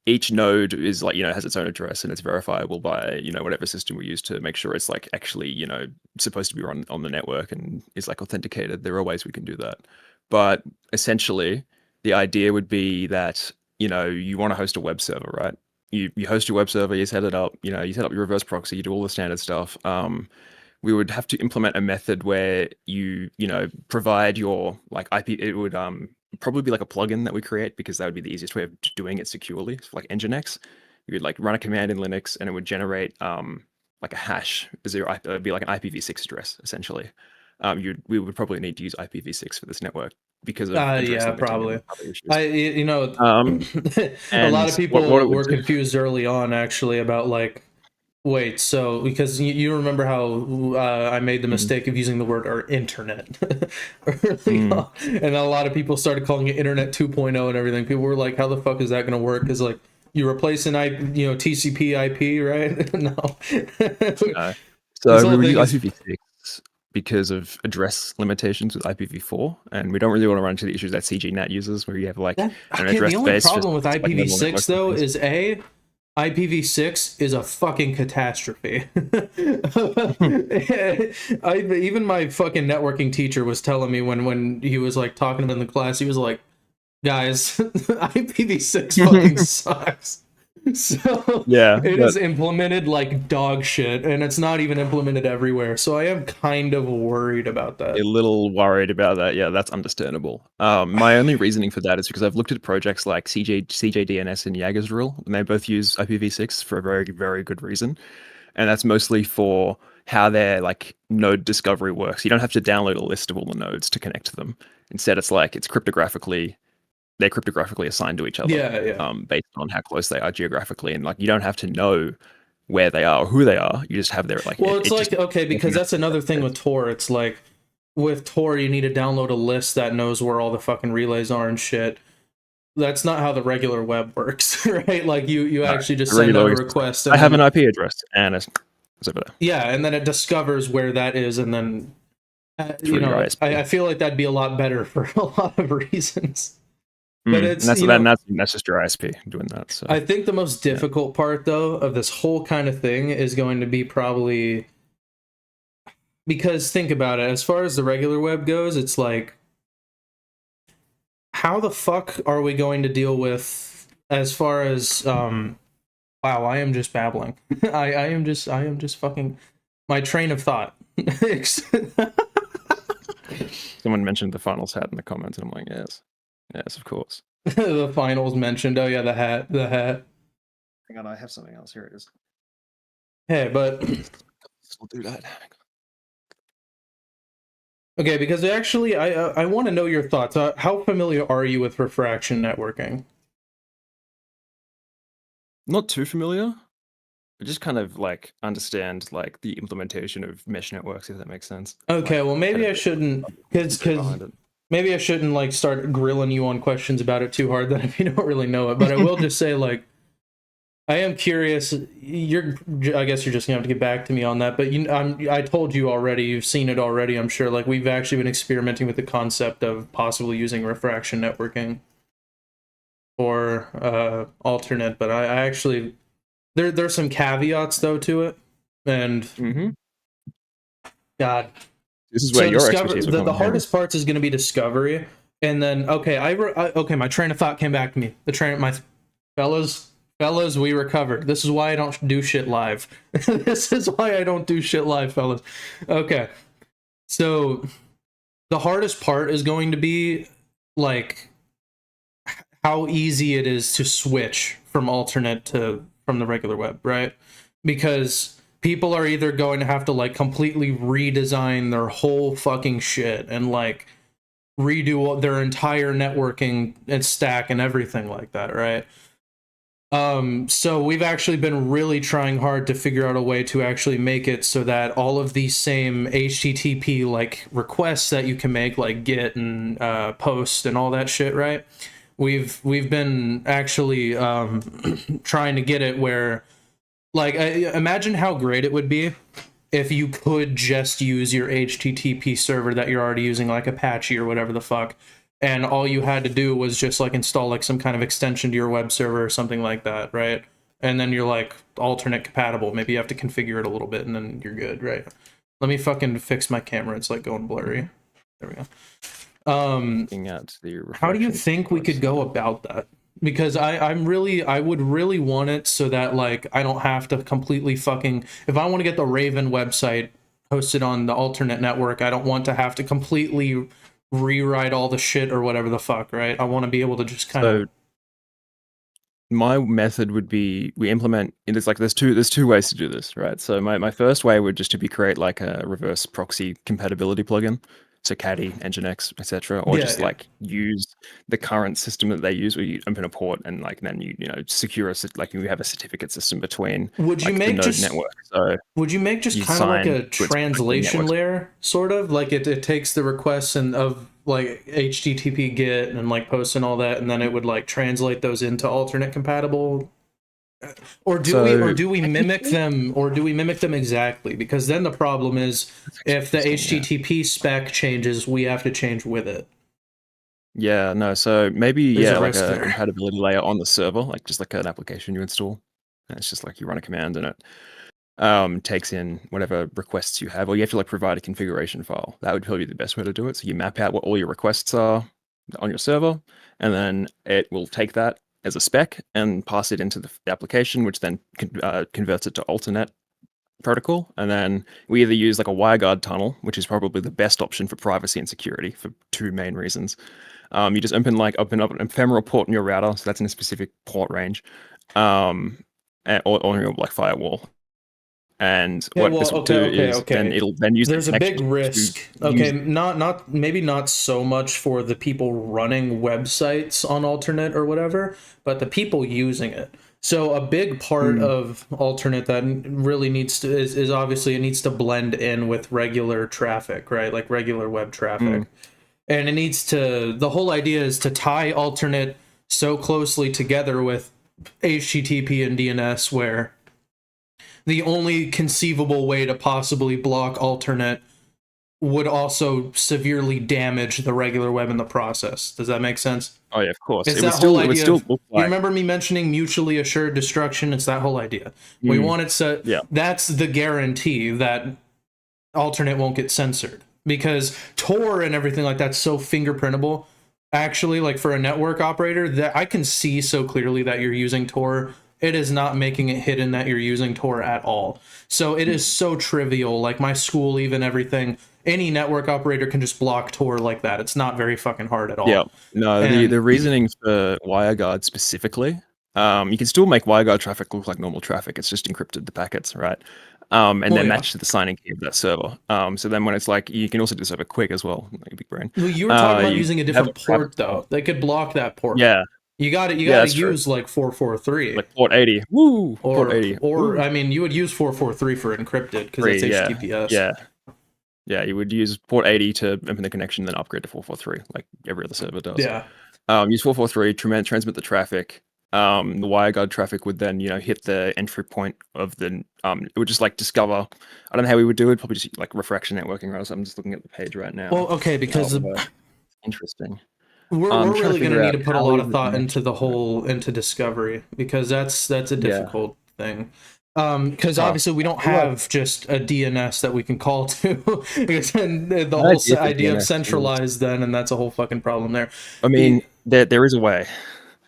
each node is like, has its own address and it's verifiable by, whatever system we use to make sure it's like actually, supposed to be run on the network and is like authenticated. There are ways we can do that. But essentially the idea would be that, you want to host a web server, right? You host your web server, you set it up, you set up your reverse proxy, you do all the standard stuff. We would have to implement a method where you provide your like IP. It would probably be like a plugin that we create, because that would be the easiest way of doing it securely. So like Nginx, you would like run a command in Linux and it would generate like a hash as your IP. It would be like an IPv6 address essentially. We would probably need to use IPv6 for this network because of address limiting probably. and other issues. A lot of people were confused early on actually about like, wait, so because you remember how I made the mistake of using the word or internet early on, and a lot of people started calling it Internet 2.0 and everything. People were like, how the fuck is that going to work? Because like you replace an TCP IP, right? No. So we would use IPv6 because of address limitations with IPv4, and we don't really want to run into the issues that CGNet uses, where you have like an address the only space. problem with IPv6 though is IPv6 is a fucking catastrophe. Even my fucking networking teacher was telling me when he was like talking in the class, he was like, guys, IPv6 fucking sucks. So yeah, it is implemented like dog shit, and it's not even implemented everywhere. So I am kind of worried about that. A little worried about that. Yeah, that's understandable. My only reasoning for that is because I've looked at projects like CJDNS and Jagersdrill, and they both use IPv6 for a very, very good reason. And that's mostly for how their like node discovery works. You don't have to download a list of all the nodes to connect to them. Instead, it's like they're cryptographically assigned to each other, based on how close they are geographically, and like you don't have to know where they are or who they are. You just have their like. Well, it's like okay, because that's another thing with Tor. It's like with Tor, you need to download a list that knows where all the fucking relays are and shit. That's not how the regular web works, right? Like you actually just send out a request. I have an IP address and it's over there. Yeah, and then it discovers where that is, and then I feel like that'd be a lot better for a lot of reasons. But it's that's just your ISP doing that. So I think the most difficult part though of this whole kind of thing is going to be probably, because think about it, as far as the regular web goes, it's like, how the fuck are we going to deal with as far as wow, I am just babbling. I am just fucking my train of thought. Someone mentioned the finals hat in the comments, and I'm like, yes, of course. The finals mentioned. Oh yeah, the hat. Hang on, I have something else. Here it is. Hey, but we'll do that. Okay, because actually, I want to know your thoughts. How familiar are you with refraction networking? Not too familiar. I just kind of like understand like the implementation of mesh networks, if that makes sense. Okay, like, well maybe I shouldn't, because maybe I shouldn't like start grilling you on questions about it too hard that if you don't really know it. But I will just say, like, I am curious. I guess you're just gonna have to get back to me on that. But I told you already. You've seen it already, I'm sure. Like, we've actually been experimenting with the concept of possibly using refraction networking or Alternet. But I actually there's some caveats though to it, and God, this is where your expertise the hardest parts is going to be discovery. And then okay, okay, my train of thought came back to me. My fellas, we recovered. This is why I don't do shit live. This is why I don't do shit live, fellas. Okay. So the hardest part is going to be like how easy it is to switch from Alternet to from the regular web, right? Because people are either going to have to like completely redesign their whole fucking shit and like redo their entire networking and stack and everything like that, right? So we've actually been really trying hard to figure out a way to actually make it so that all of these same HTTP like requests that you can make, like get and post and all that shit, right? We've been actually trying to get it where, like, imagine how great it would be if you could just use your HTTP server that you're already using, like Apache or whatever the fuck, and all you had to do was just like install like some kind of extension to your web server or something like that, right? And then you're like alternate compatible. Maybe you have to configure it a little bit and then you're good, right? Let me fucking fix my camera. It's like going blurry. There we go. How do you think we could go about that? Because I would really want it so that like I don't have to completely fucking, if I want to get the Raven website hosted on the Alternet network, I don't want to have to completely rewrite all the shit or whatever the fuck, right? I want to be able to just kind of. My method would be we implement, and there's two ways to do this, right? So my first way would just to be create like a reverse proxy compatibility plugin. So Caddy, Nginx, etc., or Yeah, just yeah. like use the current system that they use, where you open a port and like then you secure like you have a certificate system between Would you like the make node just network. So would you make just you kind of like sign a to its particular translation network. layer, sort of like it takes the requests and of like HTTP GET and like posts and all that, and then it would like translate those into alternate compatible, or So do we mimic technically, them, or do we mimic them exactly? Because then the problem is that's actually if the interesting. Yeah. HTTP spec changes, we have to change with it. Yeah, no, so maybe, There's yeah, a like risk a there. compatibility layer on the server, like just like an application you install. And it's just like you run a command and it takes in whatever requests you have, or you have to like provide a configuration file. That would probably be the best way to do it. So you map out what all your requests are on your server, and then it will take that as a spec and pass it into the application, which then converts it to Alternet protocol. And then we either use like a WireGuard tunnel, which is probably the best option for privacy and security for two main reasons. You just open up an ephemeral port in your router, so that's in a specific port range, or on your like firewall. And Okay, what well, this will do is then okay. it'll then use the There's a big connection to risk. Okay, use. not maybe not so much for the people running websites on Alternet or whatever, but the people using it. So a big part Mm, of Alternet that really needs to is obviously it needs to blend in with regular traffic, right? Like regular web mm. traffic. And it needs to, the whole idea is to tie Alternet so closely together with HTTP and DNS where the only conceivable way to possibly block Alternet would also severely damage the regular web in the process. Does that make sense? Oh yeah, of course. It's that whole It would idea still of, look you like. remember me mentioning mutually assured destruction? It's that whole idea. We Mm, want it so yeah. that's the guarantee that Alternet won't get censored because Tor and everything like that's so fingerprintable. Actually, like for a network operator, that I can see so clearly that you're using Tor. It is not making it hidden that you're using Tor at all. So it is Mm, so trivial. Like my school, even everything, any network operator can just block Tor like that. It's not very fucking hard at yeah. all. No, the And reasoning for WireGuard specifically, you can still make WireGuard traffic look like normal traffic. It's just encrypted the packets, right? And well, then yeah. matched to the signing key of that server. So then when it's like you can also do this over quick as well, like a big brain. Well, you were talking about You using a have a different private port port. though. They could block that port. Yeah, You yeah, got to that's true. use like 443. Like port 80. Woo! Port 80. Or Woo! I mean, you would use 443 for encrypted because that's Free, yeah. HTTPS. Yeah. Yeah, you would use port 80 to open the connection, then upgrade to 443, like every other server does. Yeah. Use 443, transmit the traffic. The WireGuard traffic would then, hit the entry point of the, it would just like discover, I don't know how we would do it, probably just like refraction networking, right? So I'm just looking at the page right now. Well, okay, because Interesting. we're Trying to really going to figure need out to put a how lot we of would thought match into the that. whole into discovery because that's a Yeah. difficult thing. Because Huh. obviously we don't I like have just a DNS that we can call to. Because then the an whole idea for idea of DNS is, centralized then, and that's a whole fucking problem there. I mean, The there is a way.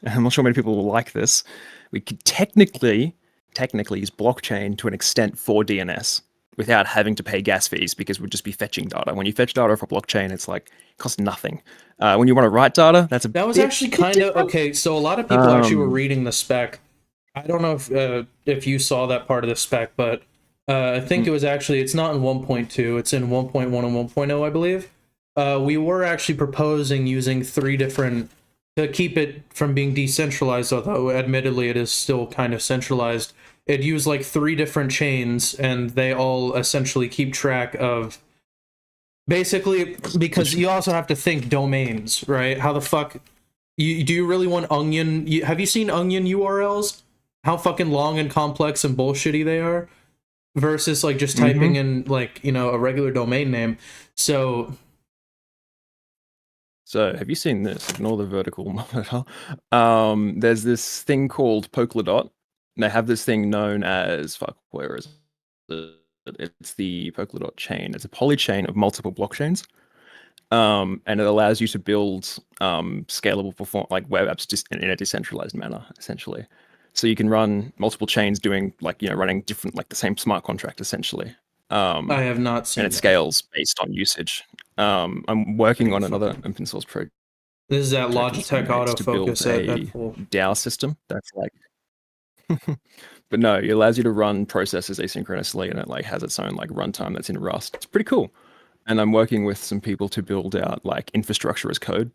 I'm not sure many people will like this. We could technically use blockchain to an extent for DNS without having to pay gas fees because we'd just be fetching data. When you fetch data off a blockchain, it's like it costs nothing. When you want to write data, that's a That was bit actually bit kind of different. okay. So a lot of people actually were Um, reading the spec. I don't know if you saw that part of the spec, but I think mm, it was actually it's not in 1.2. It's in 1.1 and 1.0, I believe. We were actually proposing using three different to keep it from being decentralized, although admittedly it is still kind of centralized. It used like three different chains, and they all essentially keep track of basically because you also have to think domains, right? How the fuck do you really want onion? Have you seen onion URLs? How fucking long and complex and bullshitty they are versus like just typing mhm. in like, you know, a regular domain name. So So, have you seen this? Ignore the vertical monitor. There's this thing called Polkadot. And they have this thing known as fuck. Where is it? It's the Polkadot chain. It's a polychain of multiple blockchains, and it allows you to build scalable perform like web apps just in a decentralized manner, essentially. So you can run multiple chains doing like running different like the same smart contract essentially. I Um, have not and seen it that. scales based on usage. I'm working Pretty on another fucking. open source project This is that with some Logitech mates to build autofocus at a full. DAO system that's like, but no, it allows you to run processes asynchronously, and it like has its own like runtime that's in Rust. It's pretty cool. And I'm working with some people to build out like infrastructure as code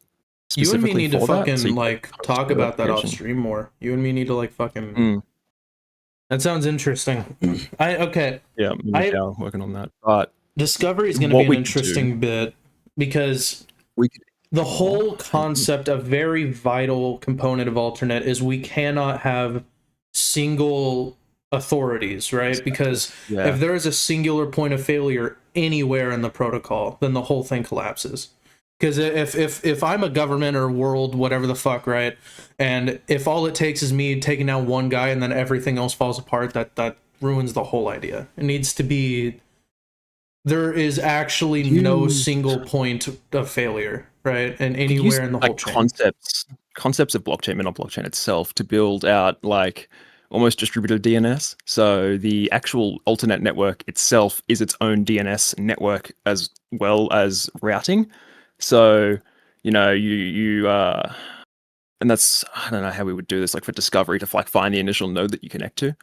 You and me specifically need to for that, so fucking you can like host talk your about that off application. stream more. You and me need to like fucking. Mm, That sounds interesting. I okay. yeah, me and I DAO working on that. But Discovery is going to be what an we could do, interesting bit because we could. the Oh, whole concept, a very vital component of Alternet, is we cannot have single authorities, right? Because consensus. Yeah. if there is a singular point of failure anywhere in the protocol, then the whole thing collapses. Because if I'm a government or world, whatever the fuck, right, and if all it takes is me taking down one guy and then everything else falls apart, that ruins the whole idea. It needs to be there is actually Do no you single point of failure, right? And could use anywhere in the whole like chain. concepts of blockchain, but not blockchain itself, to build out like almost distributed DNS. So the actual Alternet network itself is its own DNS network as well as routing. So you and that's I don't know how we would do this like for discovery to like find the initial node that you connect to,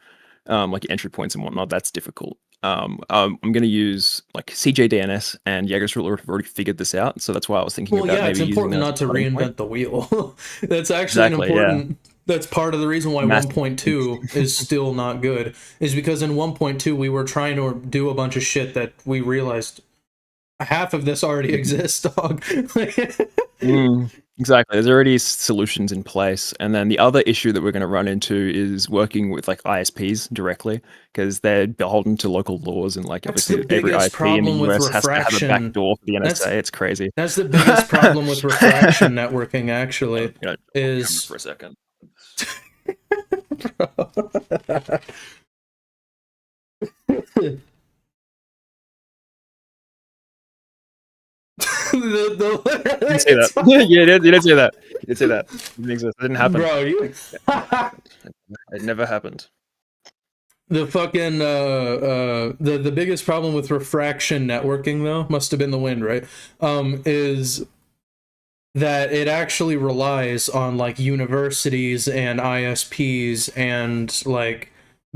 like your entry points and whatnot. That's difficult. I'm going to use like CJDNS, and Jaeger's have already figured this out. So that's why I was thinking Well, about yeah, it's maybe using important that as not a to starting point. reinvent the wheel. That's actually an Exactly. Yeah. important. That's part of the reason why Massive. 1.2 is still not good, is because in 1.2 we were trying to do a bunch of shit that we realized half of this already exists, dog. Exactly. There's already solutions in place. And then the other issue that we're going to run into is working with like ISPs directly because they're beholden to local laws. And like That's the obviously every biggest ISP in the problem with US has to have a back refraction. door for the That's NSA. It's crazy. that's the biggest problem with refraction networking actually On camera is for a second. You didn't say that. it's Yeah, you didn't say that. You didn't say that. It didn't exist. It didn't happen. bro, you It never happened. the fucking the biggest problem with refraction networking though must have been the wind, right? Is that it actually relies on like universities and ISPs and like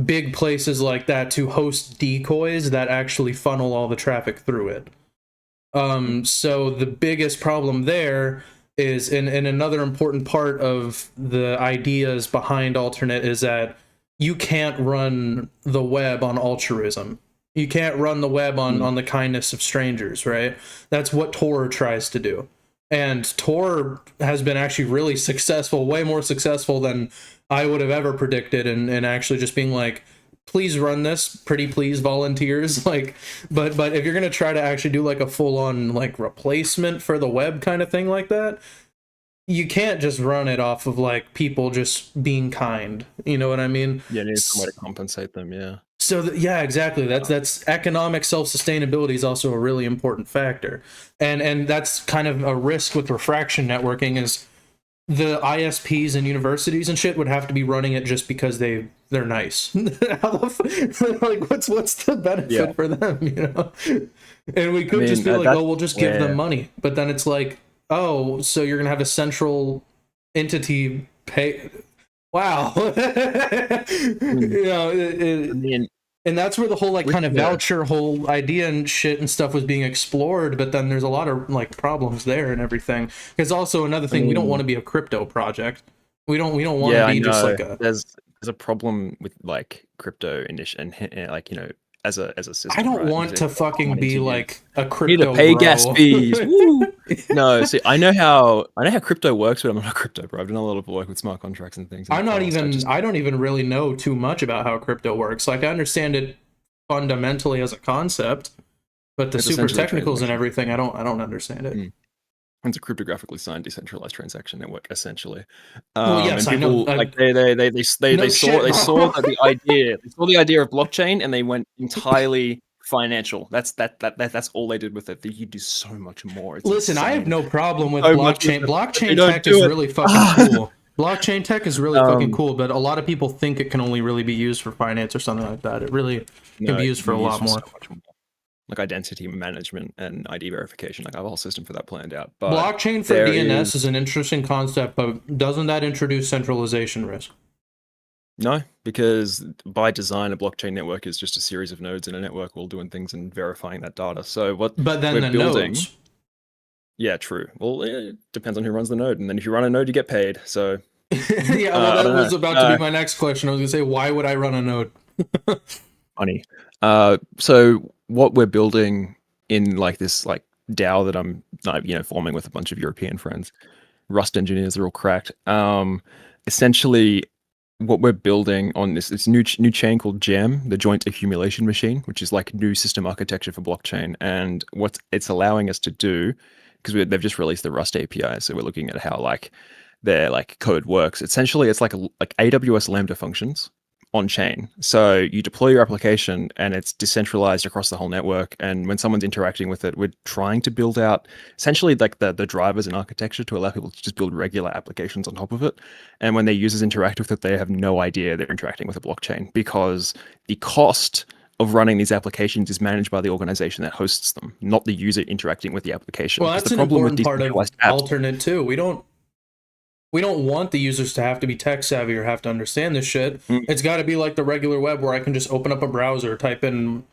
big places like that to host decoys that actually funnel all the traffic through it. So the biggest problem there is, and another important part of the ideas behind Alternet is that you can't run the web on altruism. You can't run the web Mm. on the kindness of strangers, right? That's what Tor tries to do. And Tor has been actually really successful, way more successful than I would have ever predicted, and actually just being like, please run this, pretty please volunteers. Like, but if you're gonna try to actually do like a full on like replacement for the web kind of thing like that, you can't just run it off of like people just being kind. You know what I mean? Yeah, need some way to compensate them. Yeah. So yeah, exactly. That's economic self-sustainability is also a really important factor, and that's kind of a risk with refraction networking is the ISPs and universities and shit would have to be running it just because they're nice. Like what's the benefit for them, you know? And we could just be like, oh, we'll just give them money, but then it's like, oh, so you're gonna have a central entity pay. Wow. You know, I mean, and that's where the whole like kind of voucher whole idea and shit and stuff was being explored, but then there's a lot of like problems there and everything. Because also another thing, we don't want to be a crypto project. We don't want to be just like a. There's a problem with like crypto and like, you know, as a system. I don't want to fucking be like a crypto. You need to pay gas fees. No, see, I know how crypto works, but I'm not a crypto bro. I've done a lot of work with smart contracts and things. I don't even really know too much about how crypto works. Like I understand it fundamentally as a concept, but the super technicals and everything, I don't understand it. It's a cryptographically signed decentralized transaction network, essentially. Well, yes, and people, I know. Like they saw that the idea of blockchain, and they went entirely financial. That's all they did with it. You do so much more. It's Listen, insane. I have no problem with blockchain. Blockchain tech is really fucking cool. Blockchain tech is really fucking cool, but a lot of people think it can only really be used for finance or something like that. It really can be used for a lot more. Like identity management and ID verification. Like I have a whole system for that planned out. But blockchain for DNS is an interesting concept, but doesn't that introduce centralization risk? No, because by design, a blockchain network is just a series of nodes in a network all doing things and verifying that data. So what but then we're building, nodes. Yeah, true. Well, it depends on who runs the node, and then if you run a node, you get paid. So yeah, well, that was about to be my next question. I was gonna say, why would I run a node? Funny. So what we're building in like this like DAO that I'm forming with a bunch of European friends, Rust engineers are all cracked. Essentially, what we're building on this new chain called GEM, the Joint Accumulation Machine, which is like new system architecture for blockchain, and what it's allowing us to do, because they've just released the Rust API, so we're looking at how like their like code works. Essentially, it's like AWS Lambda functions on chain. So you deploy your application and it's decentralized across the whole network. And when someone's interacting with it, we're trying to build out essentially like the drivers and architecture to allow people to just build regular applications on top of it. And when their users interact with it, they have no idea they're interacting with a blockchain, because the cost of running these applications is managed by the organization that hosts them, not the user interacting with the application. Well, that's the problem an important part of Alternet too. We don't want the users to have to be tech savvy or have to understand this shit. It's got to be like the regular web where I can just open up a browser, type in,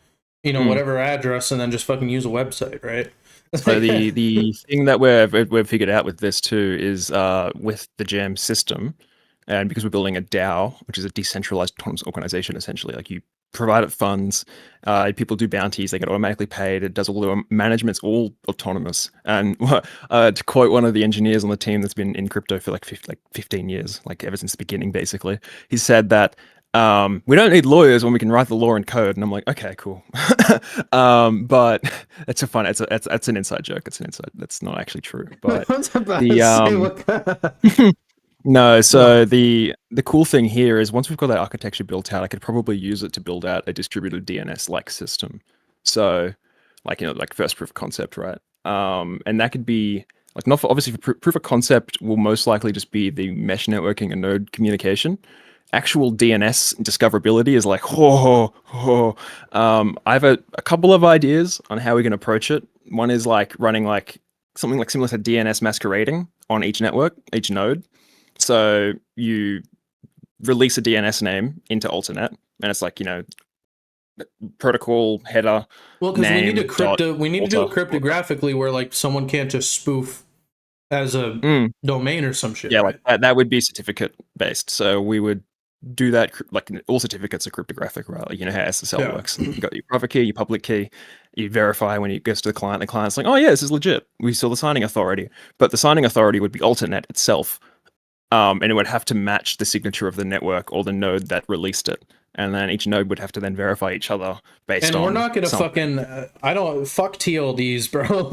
whatever address, and then just fucking use a website, right? So the thing that we've figured out with this too is with the GEM system, and because we're building a DAO, which is a decentralized autonomous organization, essentially, like you provide it funds, people do bounties, they get automatically paid, it does all the management's all autonomous. And to quote one of the engineers on the team that's been in crypto for like 15 years, like ever since the beginning, basically, he said that we don't need lawyers when we can write the law in code. And I'm like, okay, cool. But it's an inside joke. That's not actually true. But no, so the cool thing here is once we've got that architecture built out, I could probably use it to build out a distributed DNS-like system. So, like first proof of concept, right? And that could be like not for obviously for proof of concept will most likely just be the mesh networking and node communication. Actual DNS discoverability is like I have a couple of ideas on how we can approach it. One is like running like something like similar to DNS masquerading on each network, each node. So you release a DNS name into Alternet, and it's like, protocol header. Well, because we need to do it cryptographically, where like someone can't just spoof as a domain or some shit. Yeah, right? like that would be certificate based. So we would do that, like all certificates are cryptographic, right? Like, how SSL works. You got your private key, your public key. You verify when it goes to the client's like, oh yeah, this is legit. We saw the signing authority, but the signing authority would be Alternet itself. And it would have to match the signature of the network or the node that released it. And then each node would have to then verify each other based on. And we're not going to fucking, fuck TLDs, bro.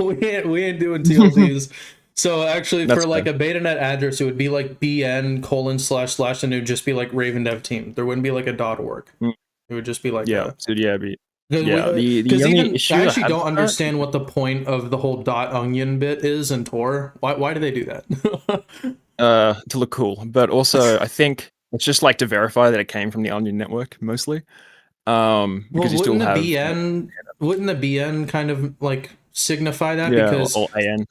we ain't doing TLDs. So actually, for That's like fair. a Betanet address, it would be like bn:// and it would just be like Raven Dev Team. There wouldn't be like a .org. Mm, It would just be like yeah. a So yeah, yeah. The because only even I issue I actually had don't with that, understand what the point of the whole .onion bit is in Tor. Why do they do that? to look cool, but also I think it's just like to verify that it came from the Onion network mostly. Well, Because you still have wouldn't the BN kind of like signify that? yeah, Because or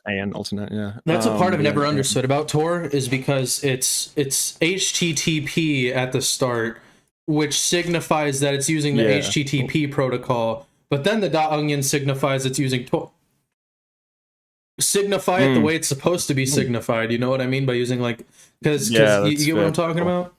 AN alternate, yeah. that's a part I've BN, never AN. understood about Tor is because it's HTTP at the start, which signifies that it's using the Yeah. Well, HTTP protocol, but then the .onion signifies it's using Tor. Signify it the mm, way it's supposed to be mm, signified. You know what I mean by using like yeah, because you that's get what fair. I'm talking Cool. about?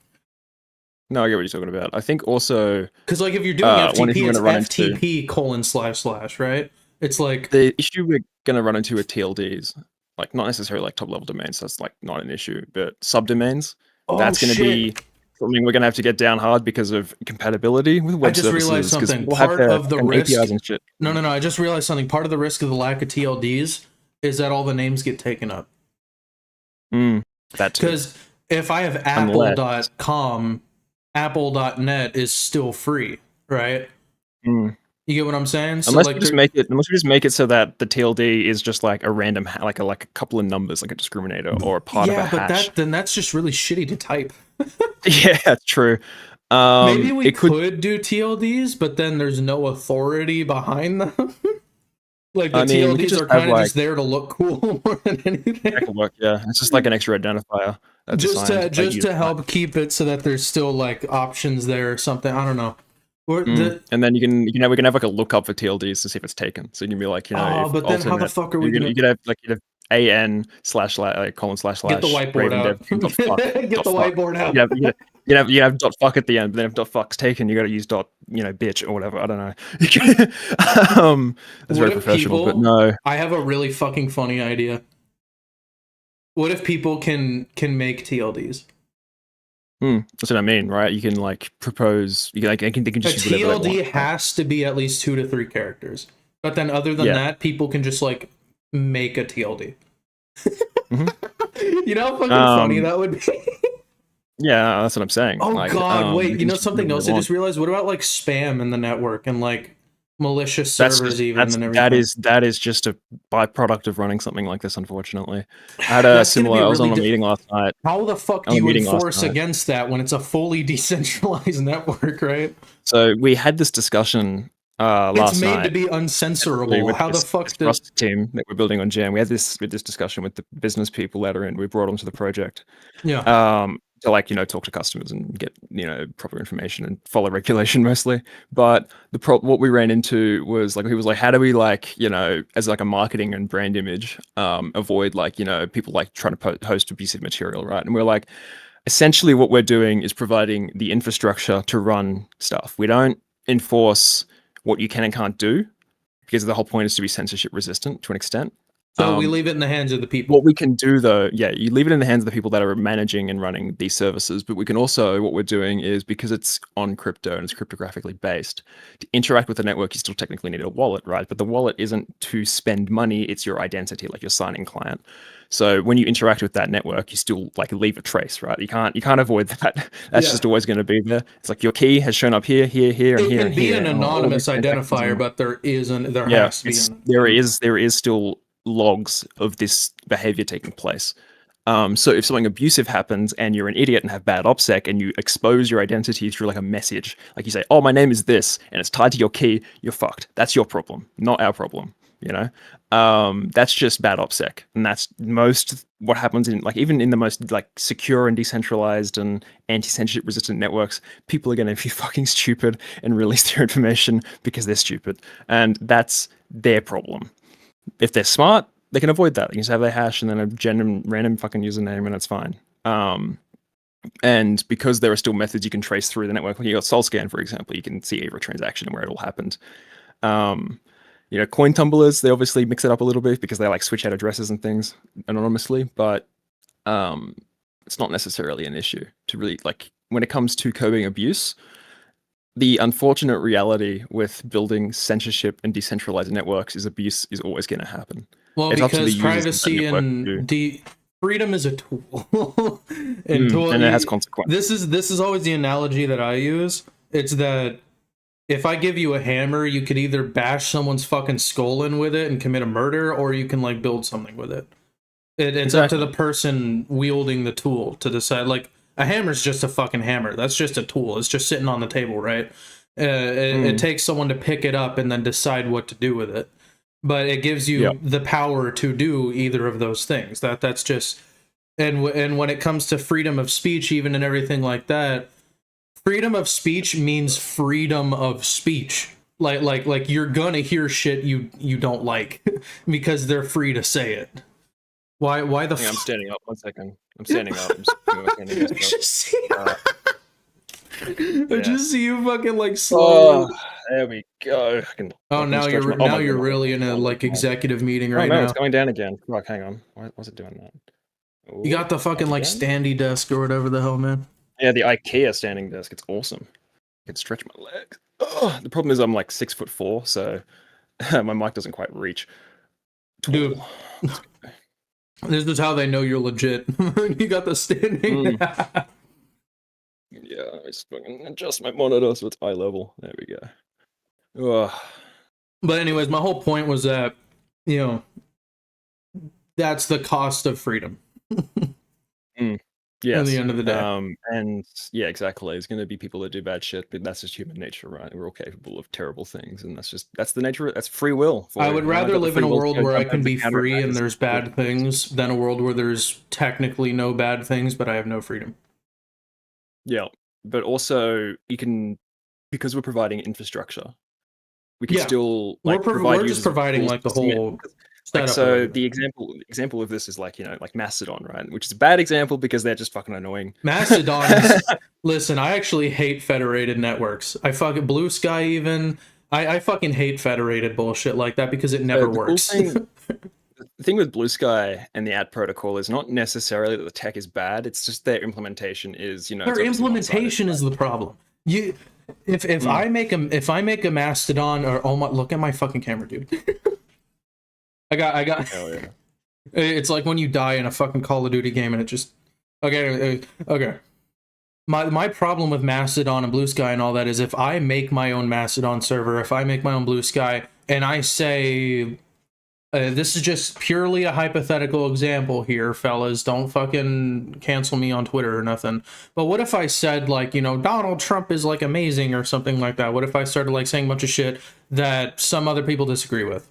No, I get what you're talking about. I think also Because like if you're doing one issue FTP, we're it's gonna run into FTP:// right? It's like the issue we're gonna run into with TLDs, like not necessarily like top level domains, that's like not an issue, but subdomains, oh that's gonna shit. be something we're gonna have to get down hard because of compatibility with I web just realized services, because something. people have Part their of the fucking risk. APIs and shit. No, no, no. I just realized something. Part of the risk of the lack of TLDs is that all the names get taken up. Mm, that too. Because if I have Unless apple.com, apple.net is still free, right? mm, You get what I'm saying? So unless like, we just make it so that the TLD is just like a random like a couple of numbers, like a discriminator or a part of a yeah, but hash. that's just really shitty to type. Yeah, true. Maybe we It could. could do TLDs, but then there's no authority behind them. Like the I mean, we could TLDs just are have kind of like just there to look cool more than that anything. could work. Yeah, it's just like an extra identifier that's assigned, like Just you. to help keep it so that there's still like options there or something. I don't know. Or the And then we can have like a lookup for TLDs to see if it's taken. So you can be like, oh, if but then how the alternate, fuck are we gonna you could have like AN/ like get the / whiteboard Raven out? dev dot fuck Get dot the fuck. whiteboard out. You have dot fuck at the end, but then if dot fuck's taken, you got to use dot bitch or whatever. I don't know. That's What very if professional, but people? no. I have a really fucking funny idea. What if people can make TLDs? That's what I mean, right? You can like propose. You can like they can A just use whatever they want, TLD right? has to be at least 2 to 3 characters. But then other than Yeah. that, people can just like make a TLD. hmm You know how fucking funny Um. that would be? Yeah, that's what I'm saying. Oh Like, god, they wait, you can know just do something whatever else they I want. just realized? What about like spam in the network and like malicious servers even and everything? That is just a byproduct of running something like this. Unfortunately, That's gonna be I was really on a meeting last night. how the fuck do On a you meeting last enforce night. against that when it's a fully decentralized network, right? So we had this discussion It's last made to night be specifically uncensorable. with How the this fuck did Rust team that we're building on Jam. We had this discussion with the business people that are in. We brought them to the project. yeah. To like talk to customers and get proper information and follow regulation mostly. But what we ran into was like he was like, how do we like as like a marketing and brand image avoid like people like trying to post abusive material, right? And we're like, essentially what we're doing is providing the infrastructure to run stuff. We don't enforce what you can and can't do because the whole point is to be censorship resistant to an extent. So we Um, leave it in the hands of the what people. we can do though, yeah, you leave it in the hands of the people that are managing and running these services, but we can also, what we're doing is because it's on crypto and it's cryptographically based, to interact with the network, you still technically need a wallet, right? But the wallet isn't to spend money, it's your identity, like your signing client. So when you interact with that network, you still like leave a trace, right? You can't avoid that. That's Yeah. just always going to be there. It's like your key has shown up here, here, here, and It here, can and be here, an and all these anonymous transactions identifier, and but there yeah, has to be it's an there is still logs of this behavior taking place. So if something abusive happens and you're an idiot and have bad OPSEC and you expose your identity through like a message, like you say, "Oh, my name is this," and it's tied to your key, you're fucked. That's your problem, not our problem. That's just bad OPSEC, and that's most what happens in like even in the most like secure and decentralized and anti-censorship resistant networks. People are going to be fucking stupid and release their information because they're stupid, and that's their problem. If they're smart, they can avoid that. They can just have their hash and then a random fucking username, and it's fine. And because there are still methods you can trace through the network, when you got SolScan, for example, you can see every transaction and where it all happened. Um, coin tumblers, they obviously mix it up a little bit because they like switch out addresses and things anonymously, but it's not necessarily an issue to really like when it comes to curbing abuse. The unfortunate reality with building censorship and decentralized networks is abuse is always going to happen. Well, It's up to the because users of that privacy network and to freedom is a tool, and and it has consequences. this is always the analogy that I use. It's that if I give you a hammer, you could either bash someone's fucking skull in with it and commit a murder, or you can like build something with it. It's up to the person wielding the tool to decide. Like a hammer's just a fucking hammer. That's just a tool. It's just sitting on the table, right? It takes someone to pick it up and then decide what to do with it. But it gives you the power to do either of those things. That's just and when it comes to freedom of speech, even and everything like that, freedom of speech means freedom of speech. Like you're gonna hear shit you don't like because they're free to say it. Why the? I'm standing up. 1 second. I'm standing up. I'm standing up. I just see you fucking like Oh, slowly. there we go. Oh, now you're really in a like executive meeting right no, now. it's going down again. Fuck, hang on. Why was it doing that? Ooh, You got the fucking like standy desk or whatever the hell, man. Yeah, the IKEA standing desk. It's awesome. I can stretch my legs. Oh, the problem is I'm like 6'4", so my mic doesn't quite reach. Dude, this is how they know you're legit. You got the standing. Yeah, I just fucking adjust my monitor so it's eye level. There we go. Ugh. But anyways, my whole point was that, you know, that's the cost of freedom. Yes. At the end of the day. And yeah, exactly. There's going to be people that do bad shit, but that's just human nature, right? We're all capable of terrible things, and that's the nature. That's free will. I would rather live in a world where I can be free and there's bad things than a world where there's technically no bad things, but I have no freedom. Yeah, but also you can, because we're providing infrastructure, we can still like we're just providing like the whole. Like, so the example of this is like, you know, like Mastodon, right? Which is a bad example because they're just fucking annoying. Mastodon listen, I actually hate federated networks. I fucking Blue Sky even. I fucking hate federated bullshit like that because it never works. The thing with Blue Sky and the ad protocol is not necessarily that the tech is bad. It's just their implementation is, you know, their implementation is the problem. If I make a Mastodon or oh my, look at my fucking camera, dude. I got. Hell yeah. It's like when you die in a fucking Call of Duty game and it just okay. My problem with Mastodon and Blue Sky and all that is if I make my own Mastodon server, if I make my own Blue Sky, and I say this is just purely a hypothetical example here, fellas. Don't fucking cancel me on Twitter or nothing. But what if I said, like, you know, Donald Trump is, like, amazing or something like that? What if I started, like, saying a bunch of shit that some other people disagree with?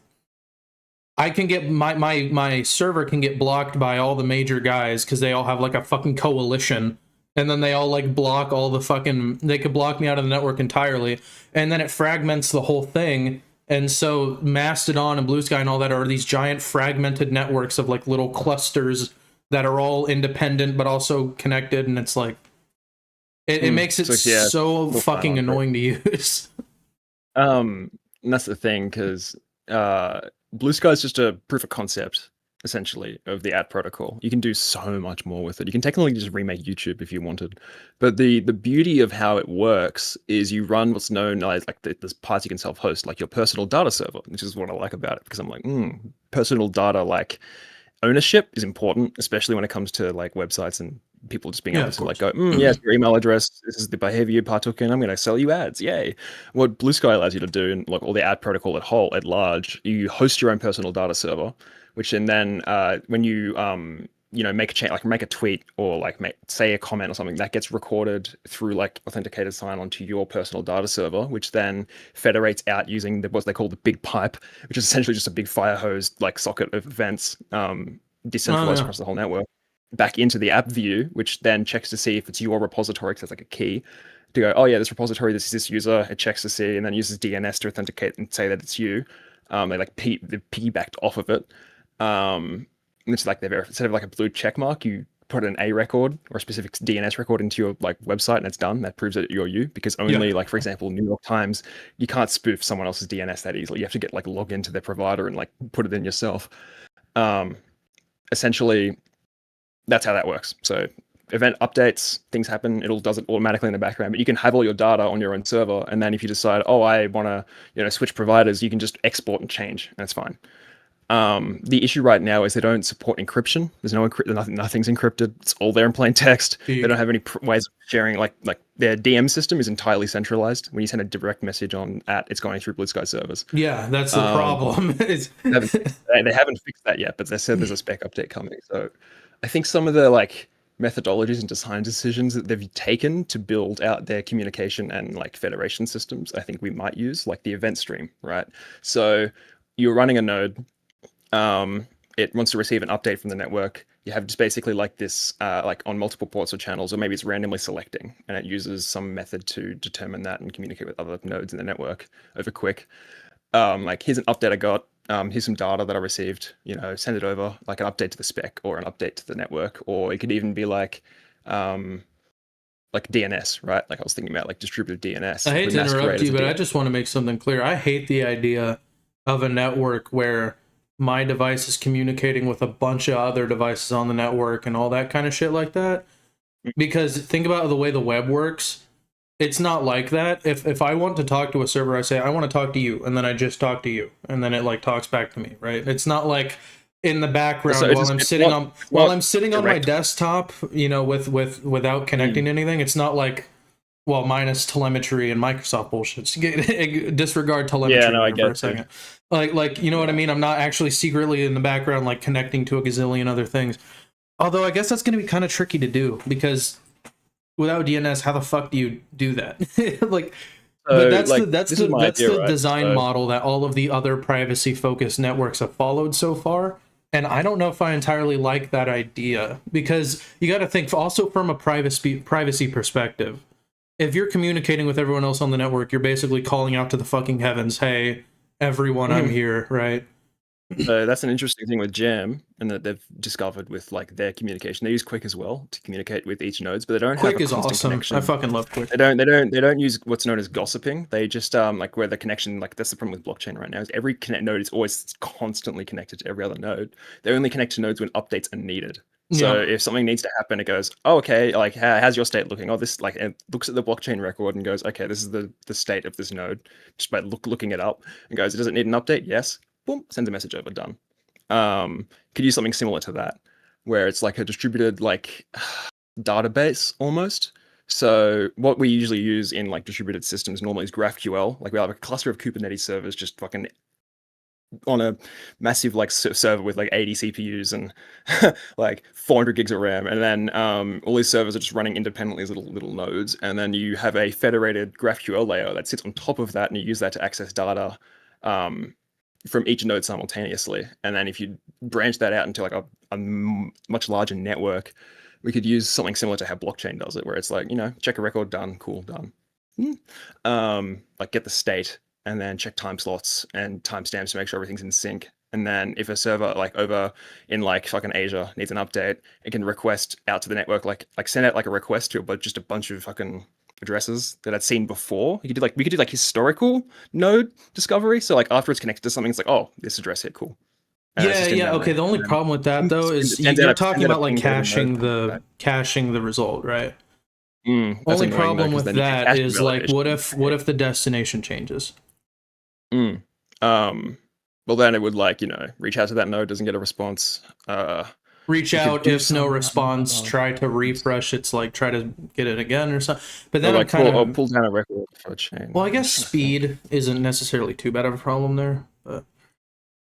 I can get, my server can get blocked by all the major guys because they all have, like, a fucking coalition. And then they all, like, block all the fucking... They could block me out of the network entirely. And then it fragments the whole thing. And so Mastodon and Blue Sky and all that are these giant fragmented networks of like little clusters that are all independent but also connected, and it's like it makes it so fucking annoying to use. And that's the thing, because Blue Sky is just a proof of concept essentially of the ad protocol. You can do so much more with it. You can technically just remake YouTube if you wanted, but the beauty of how it works is you run what's known as like there's parts you can self-host, like your personal data server, which is what I like about it, because I'm like, personal data like ownership is important, especially when it comes to like websites and people just being able to like go, yes, your email address, this is the behavior you partook in, I'm going to sell you ads, yay. What Blue Sky allows you to do, and like all the ad protocol at large, you host your own personal data server, which then when you you know, make a change, like make a tweet or like say a comment or something, that gets recorded through like authenticated sign-on to your personal data server, which then federates out using what they call the big pipe, which is essentially just a big fire hose like socket of events decentralized across the whole network, back into the app view, which then checks to see if it's your repository, because it's like a key to go, oh yeah, this repository, this is this user. It checks to see, and then uses DNS to authenticate and say that it's you. They like piggybacked off of it. It's like instead of like a blue check mark, you put an A record or a specific DNS record into your like website, and it's done. That proves that you're you, because only like, for example, New York Times, you can't spoof someone else's DNS that easily. You have to get like log into their provider and like put it in yourself. Essentially, that's how that works. So event updates, things happen, does it automatically in the background, but you can have all your data on your own server, and then if you decide, oh, I want to, you know, switch providers, you can just export and change, and it's fine. The issue right now is they don't support encryption. There's no nothing's encrypted. It's all there in plain text. They don't have any ways of sharing. Like their DM system is entirely centralized. When you send a direct message on it's going through Blue Sky servers. Yeah, that's the problem. They haven't fixed that yet, but they said there's a spec update coming. So I think some of the like methodologies and design decisions that they've taken to build out their communication and like federation systems, I think we might use, like the event stream, right? So you're running a node. It wants to receive an update from the network. You have just basically like this, like on multiple ports or channels, or maybe it's randomly selecting, and it uses some method to determine that and communicate with other nodes in the network over quick. Like here's an update I got. Here's some data that I received. You know, send it over, like an update to the spec or an update to the network, or it could even be like DNS, right? Like I was thinking about like distributed DNS. I hate to interrupt you, but I just want to make something clear. I hate the idea of a network where my device is communicating with a bunch of other devices on the network and all that kind of shit like that. Because think about the way the web works. It's not like that. If I want to talk to a server, I say, I want to talk to you, and then I just talk to you, and then it like talks back to me, right? It's not like in the background while I'm sitting on my desktop, you know, without connecting to anything. It's not like, well, minus telemetry and Microsoft bullshit. Disregard telemetry for a second. Like you know what I mean? I'm not actually secretly in the background like connecting to a gazillion other things. Although I guess that's going to be kind of tricky to do, because without DNS, how the fuck do you do that? But that's the design model that all of the other privacy focused networks have followed so far. And I don't know if I entirely like that idea, because you got to think also from a privacy perspective. If you're communicating with everyone else on the network, you're basically calling out to the fucking heavens, hey, everyone, I'm here, right? So that's an interesting thing with Jam, and that they've discovered with like their communication. They use Quick as well to communicate with each nodes, but they don't Quick have a is constant awesome. connection. I fucking love Quick. They don't use what's known as gossiping. They just like where the connection, like that's the problem with blockchain right now, is every node is always constantly connected to every other node. They only connect to nodes when updates are needed. So if something needs to happen, it goes, oh, okay, like how's your state looking? Oh, this, like, it looks at the blockchain record and goes, okay, this is the state of this node, just by looking it up, and goes, does it need an update? Yes. Boom, sends a message over, done. Could use something similar to that, where it's like a distributed like database almost. So what we usually use in like distributed systems normally is GraphQL. Like we have a cluster of Kubernetes servers just fucking on a massive like server with like 80 CPUs and like 400 gigs of RAM, and then all these servers are just running independently as little nodes, and then you have a federated GraphQL layer that sits on top of that, and you use that to access data from each node simultaneously. And then if you branch that out into like a much larger network, we could use something similar to how blockchain does it, where it's like, you know, check a record, done, cool, done. Like get the state, and then check time slots and timestamps to make sure everything's in sync. And then if a server like over in like fucking Asia needs an update, it can request out to the network, like send out like a request to just a bunch of fucking addresses that I'd seen before. We could do like historical node discovery. So like after it's connected to something, it's like, oh, this address here, cool. Yeah. Okay. The only problem with that though is you're talking about like caching the result, right? Only problem with that is like, what if the destination changes? Well, then it would, like, you know, reach out to that node, doesn't get a response. Reach out, if no response, try to refresh. It's like try to get it again or something. But then like pull down a record for a chain. Well, I guess speed isn't necessarily too bad of a problem there. But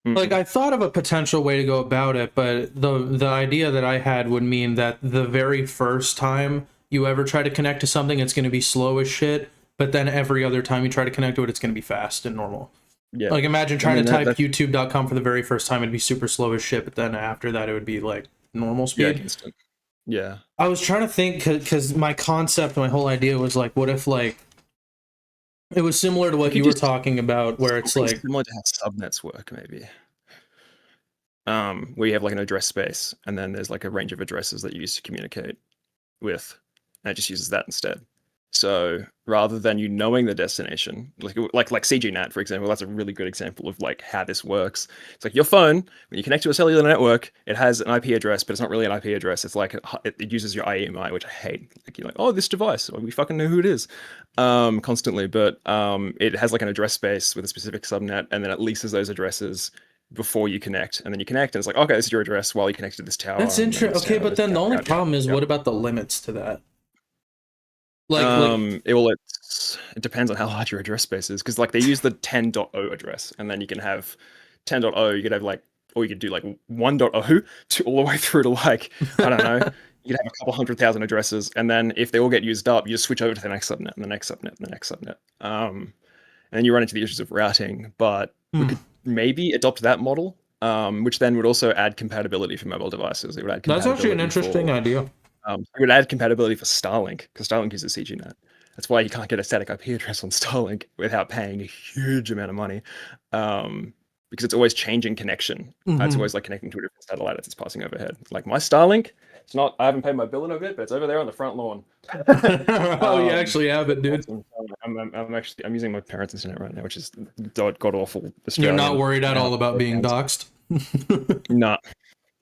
like I thought of a potential way to go about it, but the idea that I had would mean that the very first time you ever try to connect to something, it's going to be slow as shit. But then every other time you try to connect to it, it's going to be fast and normal. Yeah. Like imagine trying to type youtube.com for the very first time, it'd be super slow as shit, but then after that it would be like normal speed. Yeah, instant. Yeah. I was trying to think, because my concept, my whole idea was like, what if like it was similar to what you were talking about, where it's like similar to how subnets work, maybe. Where you have like an address space, and then there's like a range of addresses that you use to communicate with, and it just uses that instead. So rather than you knowing the destination, like CGNAT, for example, that's a really good example of like how this works. It's like your phone, when you connect to a cellular network, it has an IP address, but it's not really an IP address. It's like it uses your IEMI, which I hate. Like you're like, oh, this device, we fucking know who it is, constantly. But it has like an address space with a specific subnet, and then it leases those addresses before you connect, and then you connect, and it's like, okay, this is your address while you connect to this tower. That's interesting. Okay, but then the only problem is, what about the limits to that? It depends on how large your address space is, because like they use the 10.0 address, and then you can have 10.0, you could have like, or you could do like 1.0 to all the way through to like, I don't know, you could have a couple 100,000 addresses, and then if they all get used up, you just switch over to the next subnet, and the next subnet, and the next subnet. And then you run into the issues of routing, but we could maybe adopt that model, which then would also add compatibility for mobile devices. It would add That's actually an interesting idea. It would add compatibility for Starlink, because Starlink uses CGNet. That's why you can't get a static IP address on Starlink without paying a huge amount of money, because it's always changing connection. It's always like connecting to a different satellite as it's passing overhead. Like my Starlink, it's not. I haven't paid my bill in a bit, but it's over there on the front lawn. Oh, you actually have it, dude. I'm using my parents' internet right now, which is god awful. You're not worried at all about being doxxed? No.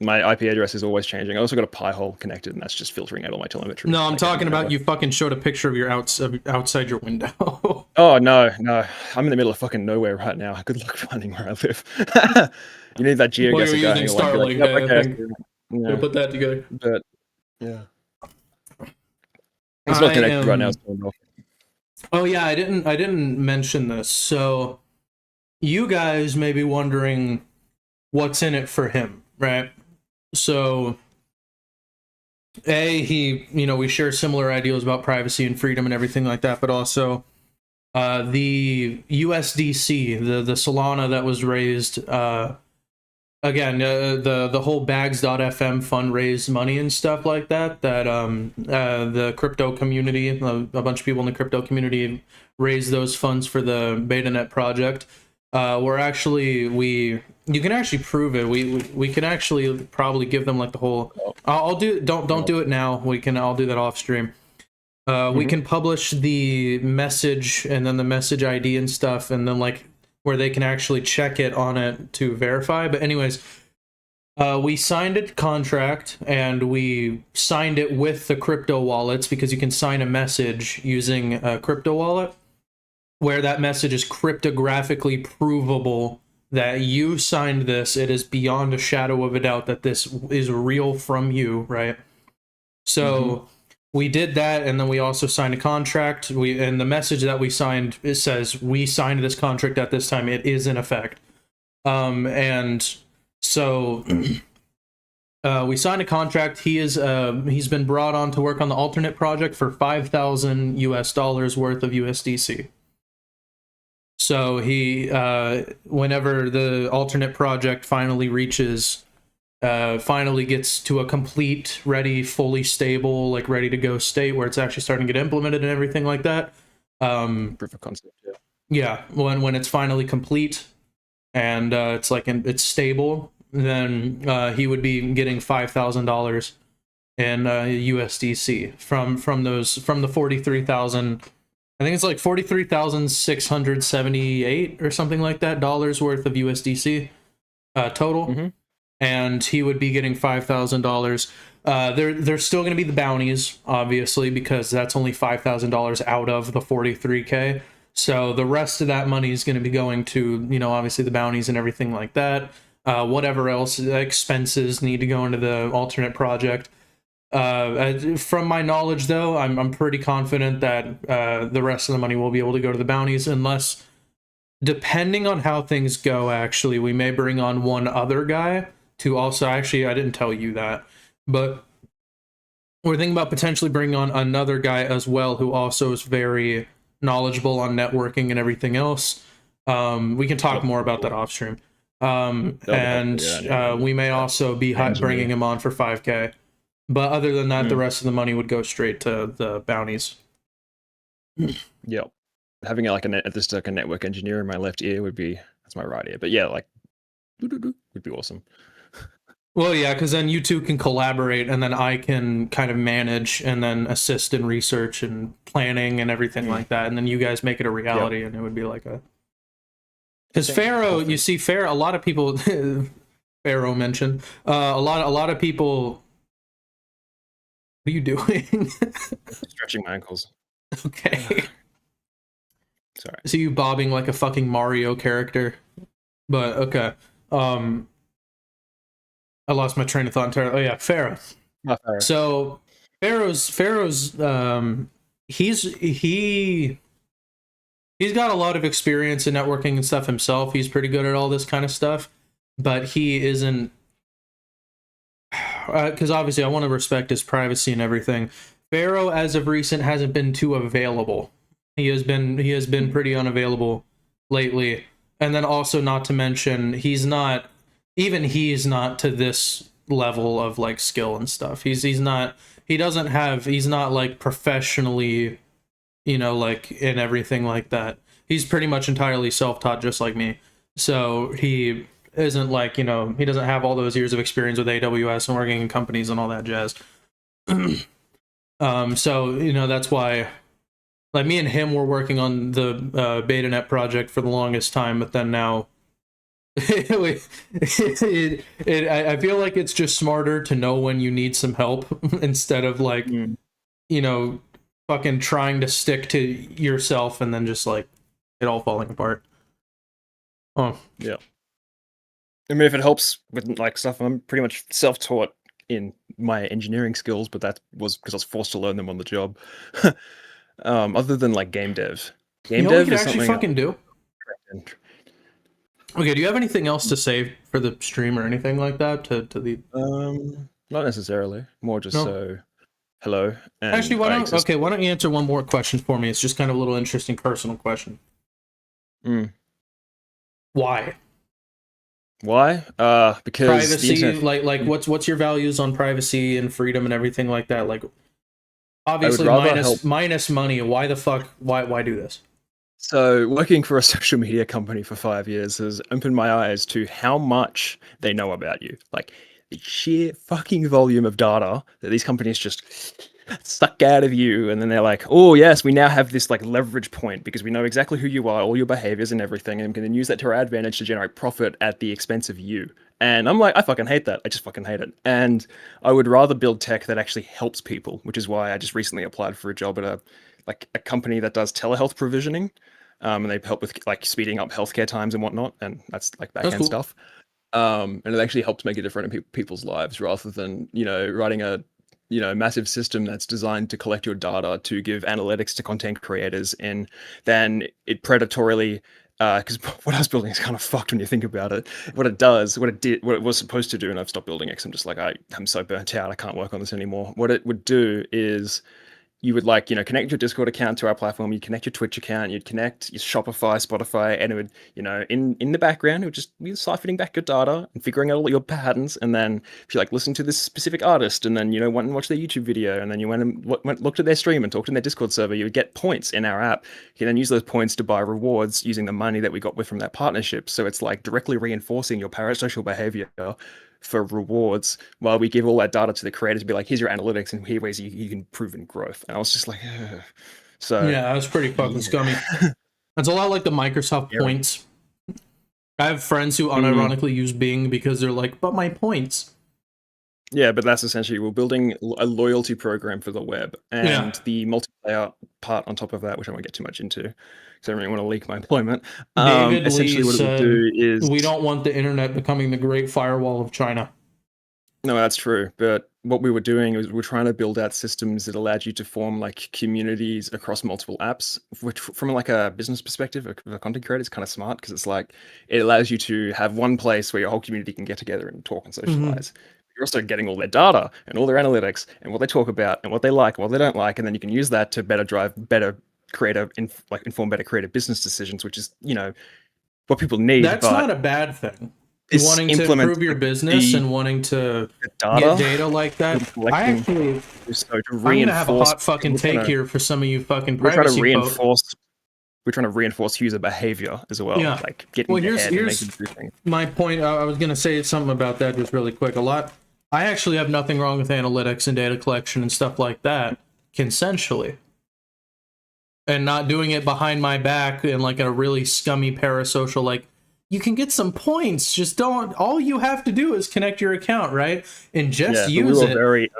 My IP address is always changing. I also got a Pi hole connected, and that's just filtering out all my telemetry. No, I'm talking about you fucking showed a picture of your outside your window. Oh, no. I'm in the middle of fucking nowhere right now. Good luck finding where I live. You need that geoguessr well, you're using Starlink. I think yeah. put that together. But, yeah. It's not connected right now. Oh, yeah, I didn't mention this. So, you guys may be wondering what's in it for him, right? So, we share similar ideals about privacy and freedom and everything like that, but also the USDC, the Solana that was raised, again, the whole bags.fm fund raised money and stuff like that, the crypto community, a bunch of people in the crypto community raised those funds for the Betanet project. You can actually prove it. We can actually probably give them like the whole. Don't do it now. I'll do that off stream. We can publish the message and then the message ID and stuff, and then like where they can actually check it on it to verify. But anyways, we signed a contract, and we signed it with the crypto wallets, because you can sign a message using a crypto wallet, where that message is cryptographically provable that you signed this. It is beyond a shadow of a doubt that this is real from you, right? So we did that, and then we also signed a contract. And the message that we signed, it says we signed this contract at this time. It is in effect. And so we signed a contract. He's been brought on to work on the Alternet project for $5,000 worth of USDC. So he, whenever the Alternet project finally gets to a complete, ready, fully stable, like ready to go state where it's actually starting to get implemented and everything like that. Proof of concept, yeah. Yeah, when it's finally complete and it's stable, then he would be getting $5,000 in USDC from the 43,000. I think it's like 43,678 or something like that dollars worth of USDC total, and he would be getting $5,000. There's still going to be the bounties, obviously, because that's only $5,000 out of the 43K. So the rest of that money is going to be going to, obviously the bounties and everything like that. Whatever else expenses need to go into the Alternet project. From my knowledge, though, I'm pretty confident that the rest of the money will be able to go to the bounties, unless, depending on how things go, actually, we may bring on one other guy to also, actually, I didn't tell you that, but we're thinking about potentially bringing on another guy as well, who also is very knowledgeable on networking and everything else. We can talk more about that off stream. We may also be bringing him on for 5K. But other than that, the rest of the money would go straight to the bounties. Yep. Having like a network engineer in my left ear that's my right ear. But yeah, like would be awesome. Well, yeah, because then you two can collaborate, and then I can kind of manage and then assist in research and planning and everything like that. And then you guys make it a reality, and it would be like a. Because Pharaoh, you see, a lot of people. Pharaoh mentioned a lot of people. What are you doing? Stretching my ankles. Okay. Sorry. See you bobbing like a fucking Mario character. But okay. I lost my train of thought entirely. Oh yeah, Pharaoh. Not fair. So Pharaoh's he's got a lot of experience in networking and stuff himself. He's pretty good at all this kind of stuff, but he isn't, because obviously I want to respect his privacy and everything. Pharaoh, as of recent, hasn't been too available. He has been pretty unavailable lately, and then also, not to mention, he's not to this level of like skill and stuff. He's not like professionally, like in everything like that. He's pretty much entirely self-taught, just like me. So he isn't like, he doesn't have all those years of experience with AWS and working in companies and all that jazz. So, that's why, like, me and him were working on the Betanet project for the longest time, but then now I feel like it's just smarter to know when you need some help instead of like, fucking trying to stick to yourself and then just like it all falling apart. Oh yeah. I mean, if it helps with like stuff, I'm pretty much self-taught in my engineering skills, but that was because I was forced to learn them on the job. Other than like game dev, what we could actually fucking do? Okay, do you have anything else to say for the stream or anything like that to the? Not necessarily. More just so. Hello. And actually, why don't you answer one more question for me? It's just kind of a little interesting personal question. Why? Why? Because privacy, like what's your values on privacy and freedom and everything like that? Like, obviously minus money. Why the fuck? Why do this? So working for a social media company for 5 years has opened my eyes to how much they know about you. Like the sheer fucking volume of data that these companies just suck out of you, and then they're like, oh yes, we now have this like leverage point because we know exactly who you are, all your behaviors and everything, and we can then use that to our advantage to generate profit at the expense of you. And I'm like, I fucking hate that. I just fucking hate it. And I would rather build tech that actually helps people, which is why I just recently applied for a job at a company that does telehealth provisioning. And they help with like speeding up healthcare times and whatnot, and that's like back-end stuff. And it actually helps make a difference in people's lives rather than, writing a massive system that's designed to collect your data to give analytics to content creators, and then it predatorily, because what I was building is kind of fucked when you think about it. What it was supposed to do, and I've stopped building it because I'm just like, I'm so burnt out, I can't work on this anymore. What it would do is you would connect your Discord account to our platform, you'd connect your Twitch account, you'd connect your Shopify, Spotify, and it would, in the background, it would just be siphoning back your data and figuring out all your patterns. And then if you listen to this specific artist and then, went and watched their YouTube video, and then you went and looked at their stream and talked in their Discord server, you would get points in our app. You can then use those points to buy rewards using the money that we got from that partnership. So it's like directly reinforcing your parasocial behavior for rewards, while we give all that data to the creators to be like, here's your analytics and here ways you can prove in growth. And I was just like, ugh. So yeah, that's pretty fucking scummy. That's a lot like the Microsoft points. I have friends who unironically use Bing because they're like, but my points. Yeah, but that's essentially, we're building a loyalty program for the web, and the multiplayer part on top of that, which I won't get too much into because I don't really want to leak my employment. David essentially Lee what said, it would do is, we don't want the internet becoming the great firewall of China. No, that's true. But what we were doing is we're trying to build out systems that allowed you to form like communities across multiple apps, which from like a business perspective, a content creator is kind of smart because it's like, it allows you to have one place where your whole community can get together and talk and socialize. You're also getting all their data and all their analytics and what they talk about and what they like and what they don't like. And then you can use that to inform better creative business decisions, which is, what people need. That's not a bad thing. Wanting to improve your business and wanting to get data like that. I'm gonna have a hot fucking take here for some of you fucking privacy folks. We're trying to reinforce user behavior as well. Yeah. Like getting here's my point. I was gonna say something about that just really quick. I actually have nothing wrong with analytics and data collection and stuff like that consensually, and not doing it behind my back in like a really scummy parasocial like. You can get some points. Just don't. All you have to do is connect your account, right? And just use it.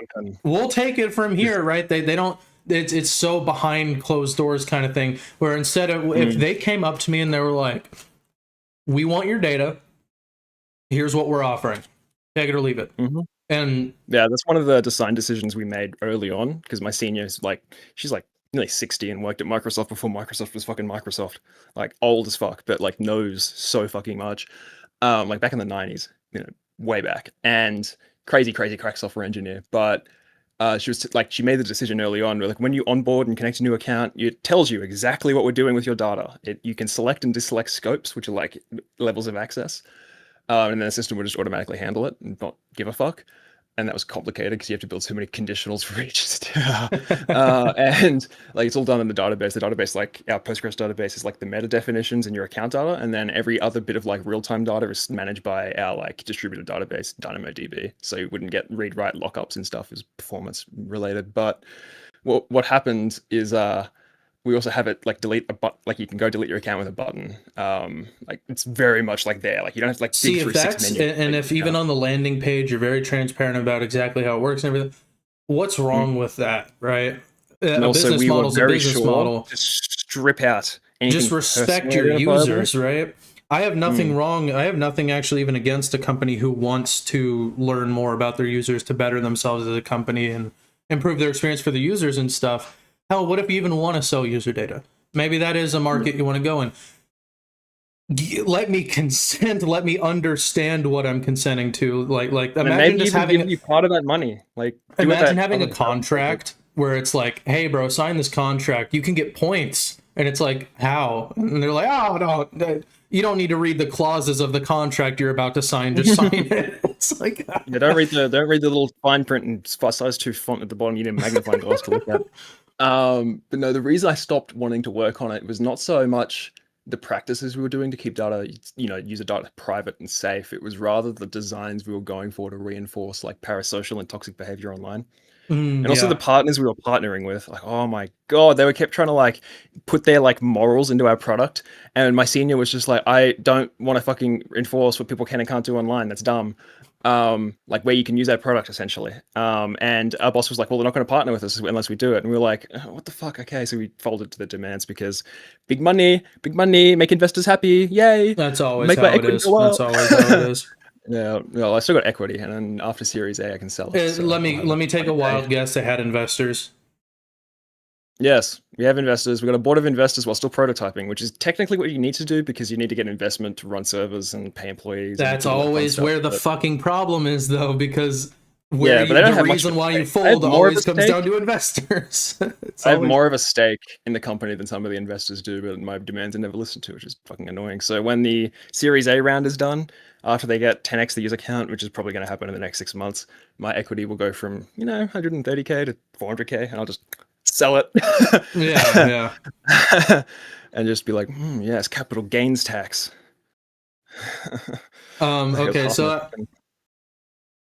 We'll take it from here, right? They don't. It's so behind closed doors kind of thing. Where instead of if they came up to me and they were like, "We want your data. Here's what we're offering. Take it or leave it. Mm-hmm. And yeah, that's one of the design decisions we made early on because my senior is like, she's like nearly 60 and worked at Microsoft before Microsoft was fucking Microsoft, like old as fuck, but like knows so fucking much. Like back in the 90s, way back, and crazy crack software engineer. But she was like, she made the decision early on. Like when you onboard and connect a new account, it tells you exactly what we're doing with your data. You can select and deselect scopes, which are like levels of access. And then the system would just automatically handle it and not give a fuck. And that was complicated because you have to build so many conditionals for each. And like it's all done in the database. The database, like our Postgres database, is like the meta definitions in your account data, and then every other bit of like real-time data is managed by our like distributed database, DynamoDB. So you wouldn't get read-write lockups and stuff is performance related. But what happened is we also have it like delete a button, like you can go delete your account with a button. Like it's very much like there, like you don't have to like see dig if through that's 6 menus. and if even on the landing page you're very transparent about exactly how it works and everything, what's wrong with that, right? And A also business we were model is a very business sure model. to strip out Just anything respect personally your identifiable. users, right? I have nothing wrong. I have nothing actually even against a company who wants to learn more about their users to better themselves as a company and improve their experience for the users and stuff. Hell, what if you even want to sell user data? Maybe that is a market you want to go in. Let me consent. Let me understand what I'm consenting to. Like And imagine maybe just even having give you part of that money. Like do what imagine that having a other developer did. contract where it's like, hey, bro, sign this contract. You can get points, and it's like, how? And they're like, oh no, you don't need to read the clauses of the contract you're about to sign. Just sign it. It's like, Yeah, don't read the little fine print and size 2 font at the bottom. You need a magnifying glass to look at. But no, the reason I stopped wanting to work on it was not so much the practices we were doing to keep data, user data private and safe. It was rather the designs we were going for to reinforce like parasocial and toxic behavior online. And also the yeah, partners we were partnering with, like, oh my God, they were kept trying to like put their like morals into our product. And my senior was just like, I don't want to fucking enforce what people can and can't do online. That's dumb. Like where you can use our product essentially. And our boss was like, well, they're not going to partner with us unless we do it. And we were like, what the fuck? Okay. So we folded to the demands because big money, make investors happy. Yay. that's always Make my how it equity is. go That's up. always how it is. Yeah, well, I still got equity, and then after Series A, I can sell it. So Let I'll me have a let me take a 20K. wild guess. They had investors. Yes, we have investors. We've got a board of investors while still prototyping, which is technically what you need to do because you need to get investment to run servers and pay employees and That's do all that fun always stuff. where the But fucking problem is, though, because yeah, but they don't the have much of reason a why you stake. I have fold more of a always comes stake. down to investors. It's I have always more of a stake in the company than some of the investors do, but my demands are never listened to, which is fucking annoying. So when the Series A round is done, after they get 10x the user count, which is probably going to happen in the next 6 months, my equity will go from 130K to 400K, and I'll just sell it. yeah. And just be like, yes, capital gains tax. That goes Okay, half my so fucking.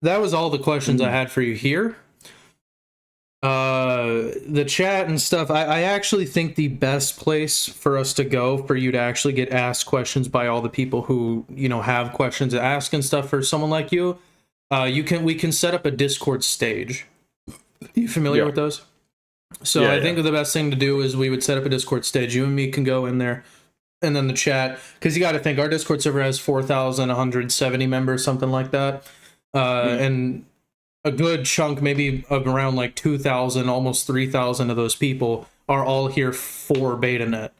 that was all the questions I Mm. had for you here. The chat and stuff, I actually think the best place for us to go for you to actually get asked questions by all the people who have questions to ask and stuff for someone like you, we can set up a Discord stage. Are you familiar Yeah, with those? So yeah, I yeah. think the best thing to do is we would set up a Discord stage. You and me can go in there, and then the chat, because you got to think our Discord server has 4,170 members, something like that, and a good chunk, maybe of around like 2,000, almost 3,000 of those people are all here for Betanet.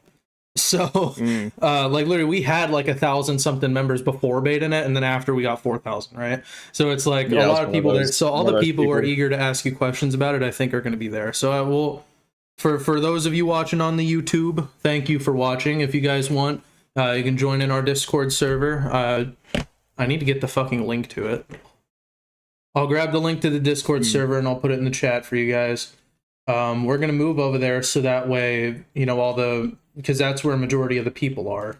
So, Mm. like literally, we had like 1,000 something members before Betanet, and then after we got 4,000, right? So it's like a Yeah, I was lot of one of people there. those So all one the of those people who are people. eager to ask you questions about it, I think, are going to be there. So I will, for those of you watching on the YouTube, thank you for watching. If you guys want, you can join in our Discord server. I need to get the fucking link to it. I'll grab the link to the Discord server and I'll put it in the chat for you guys. We're gonna move over there so that way, because that's where a majority of the people are.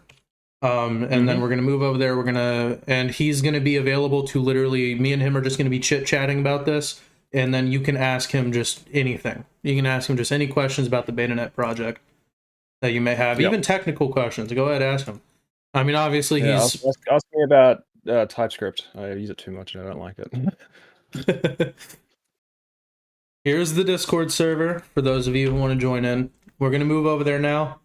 And then we're gonna move over there. And he's gonna be available to literally, me and him are just gonna be chit-chatting about this. And then you can ask him just anything. You can ask him just any questions about the Betanet project that you may have, Yep. even technical questions. Go ahead, ask him. I mean, obviously Yeah, he's. ask me about TypeScript. I use it too much and I don't like it. Here's the Discord server for those of you who want to join in. We're going to move over there now.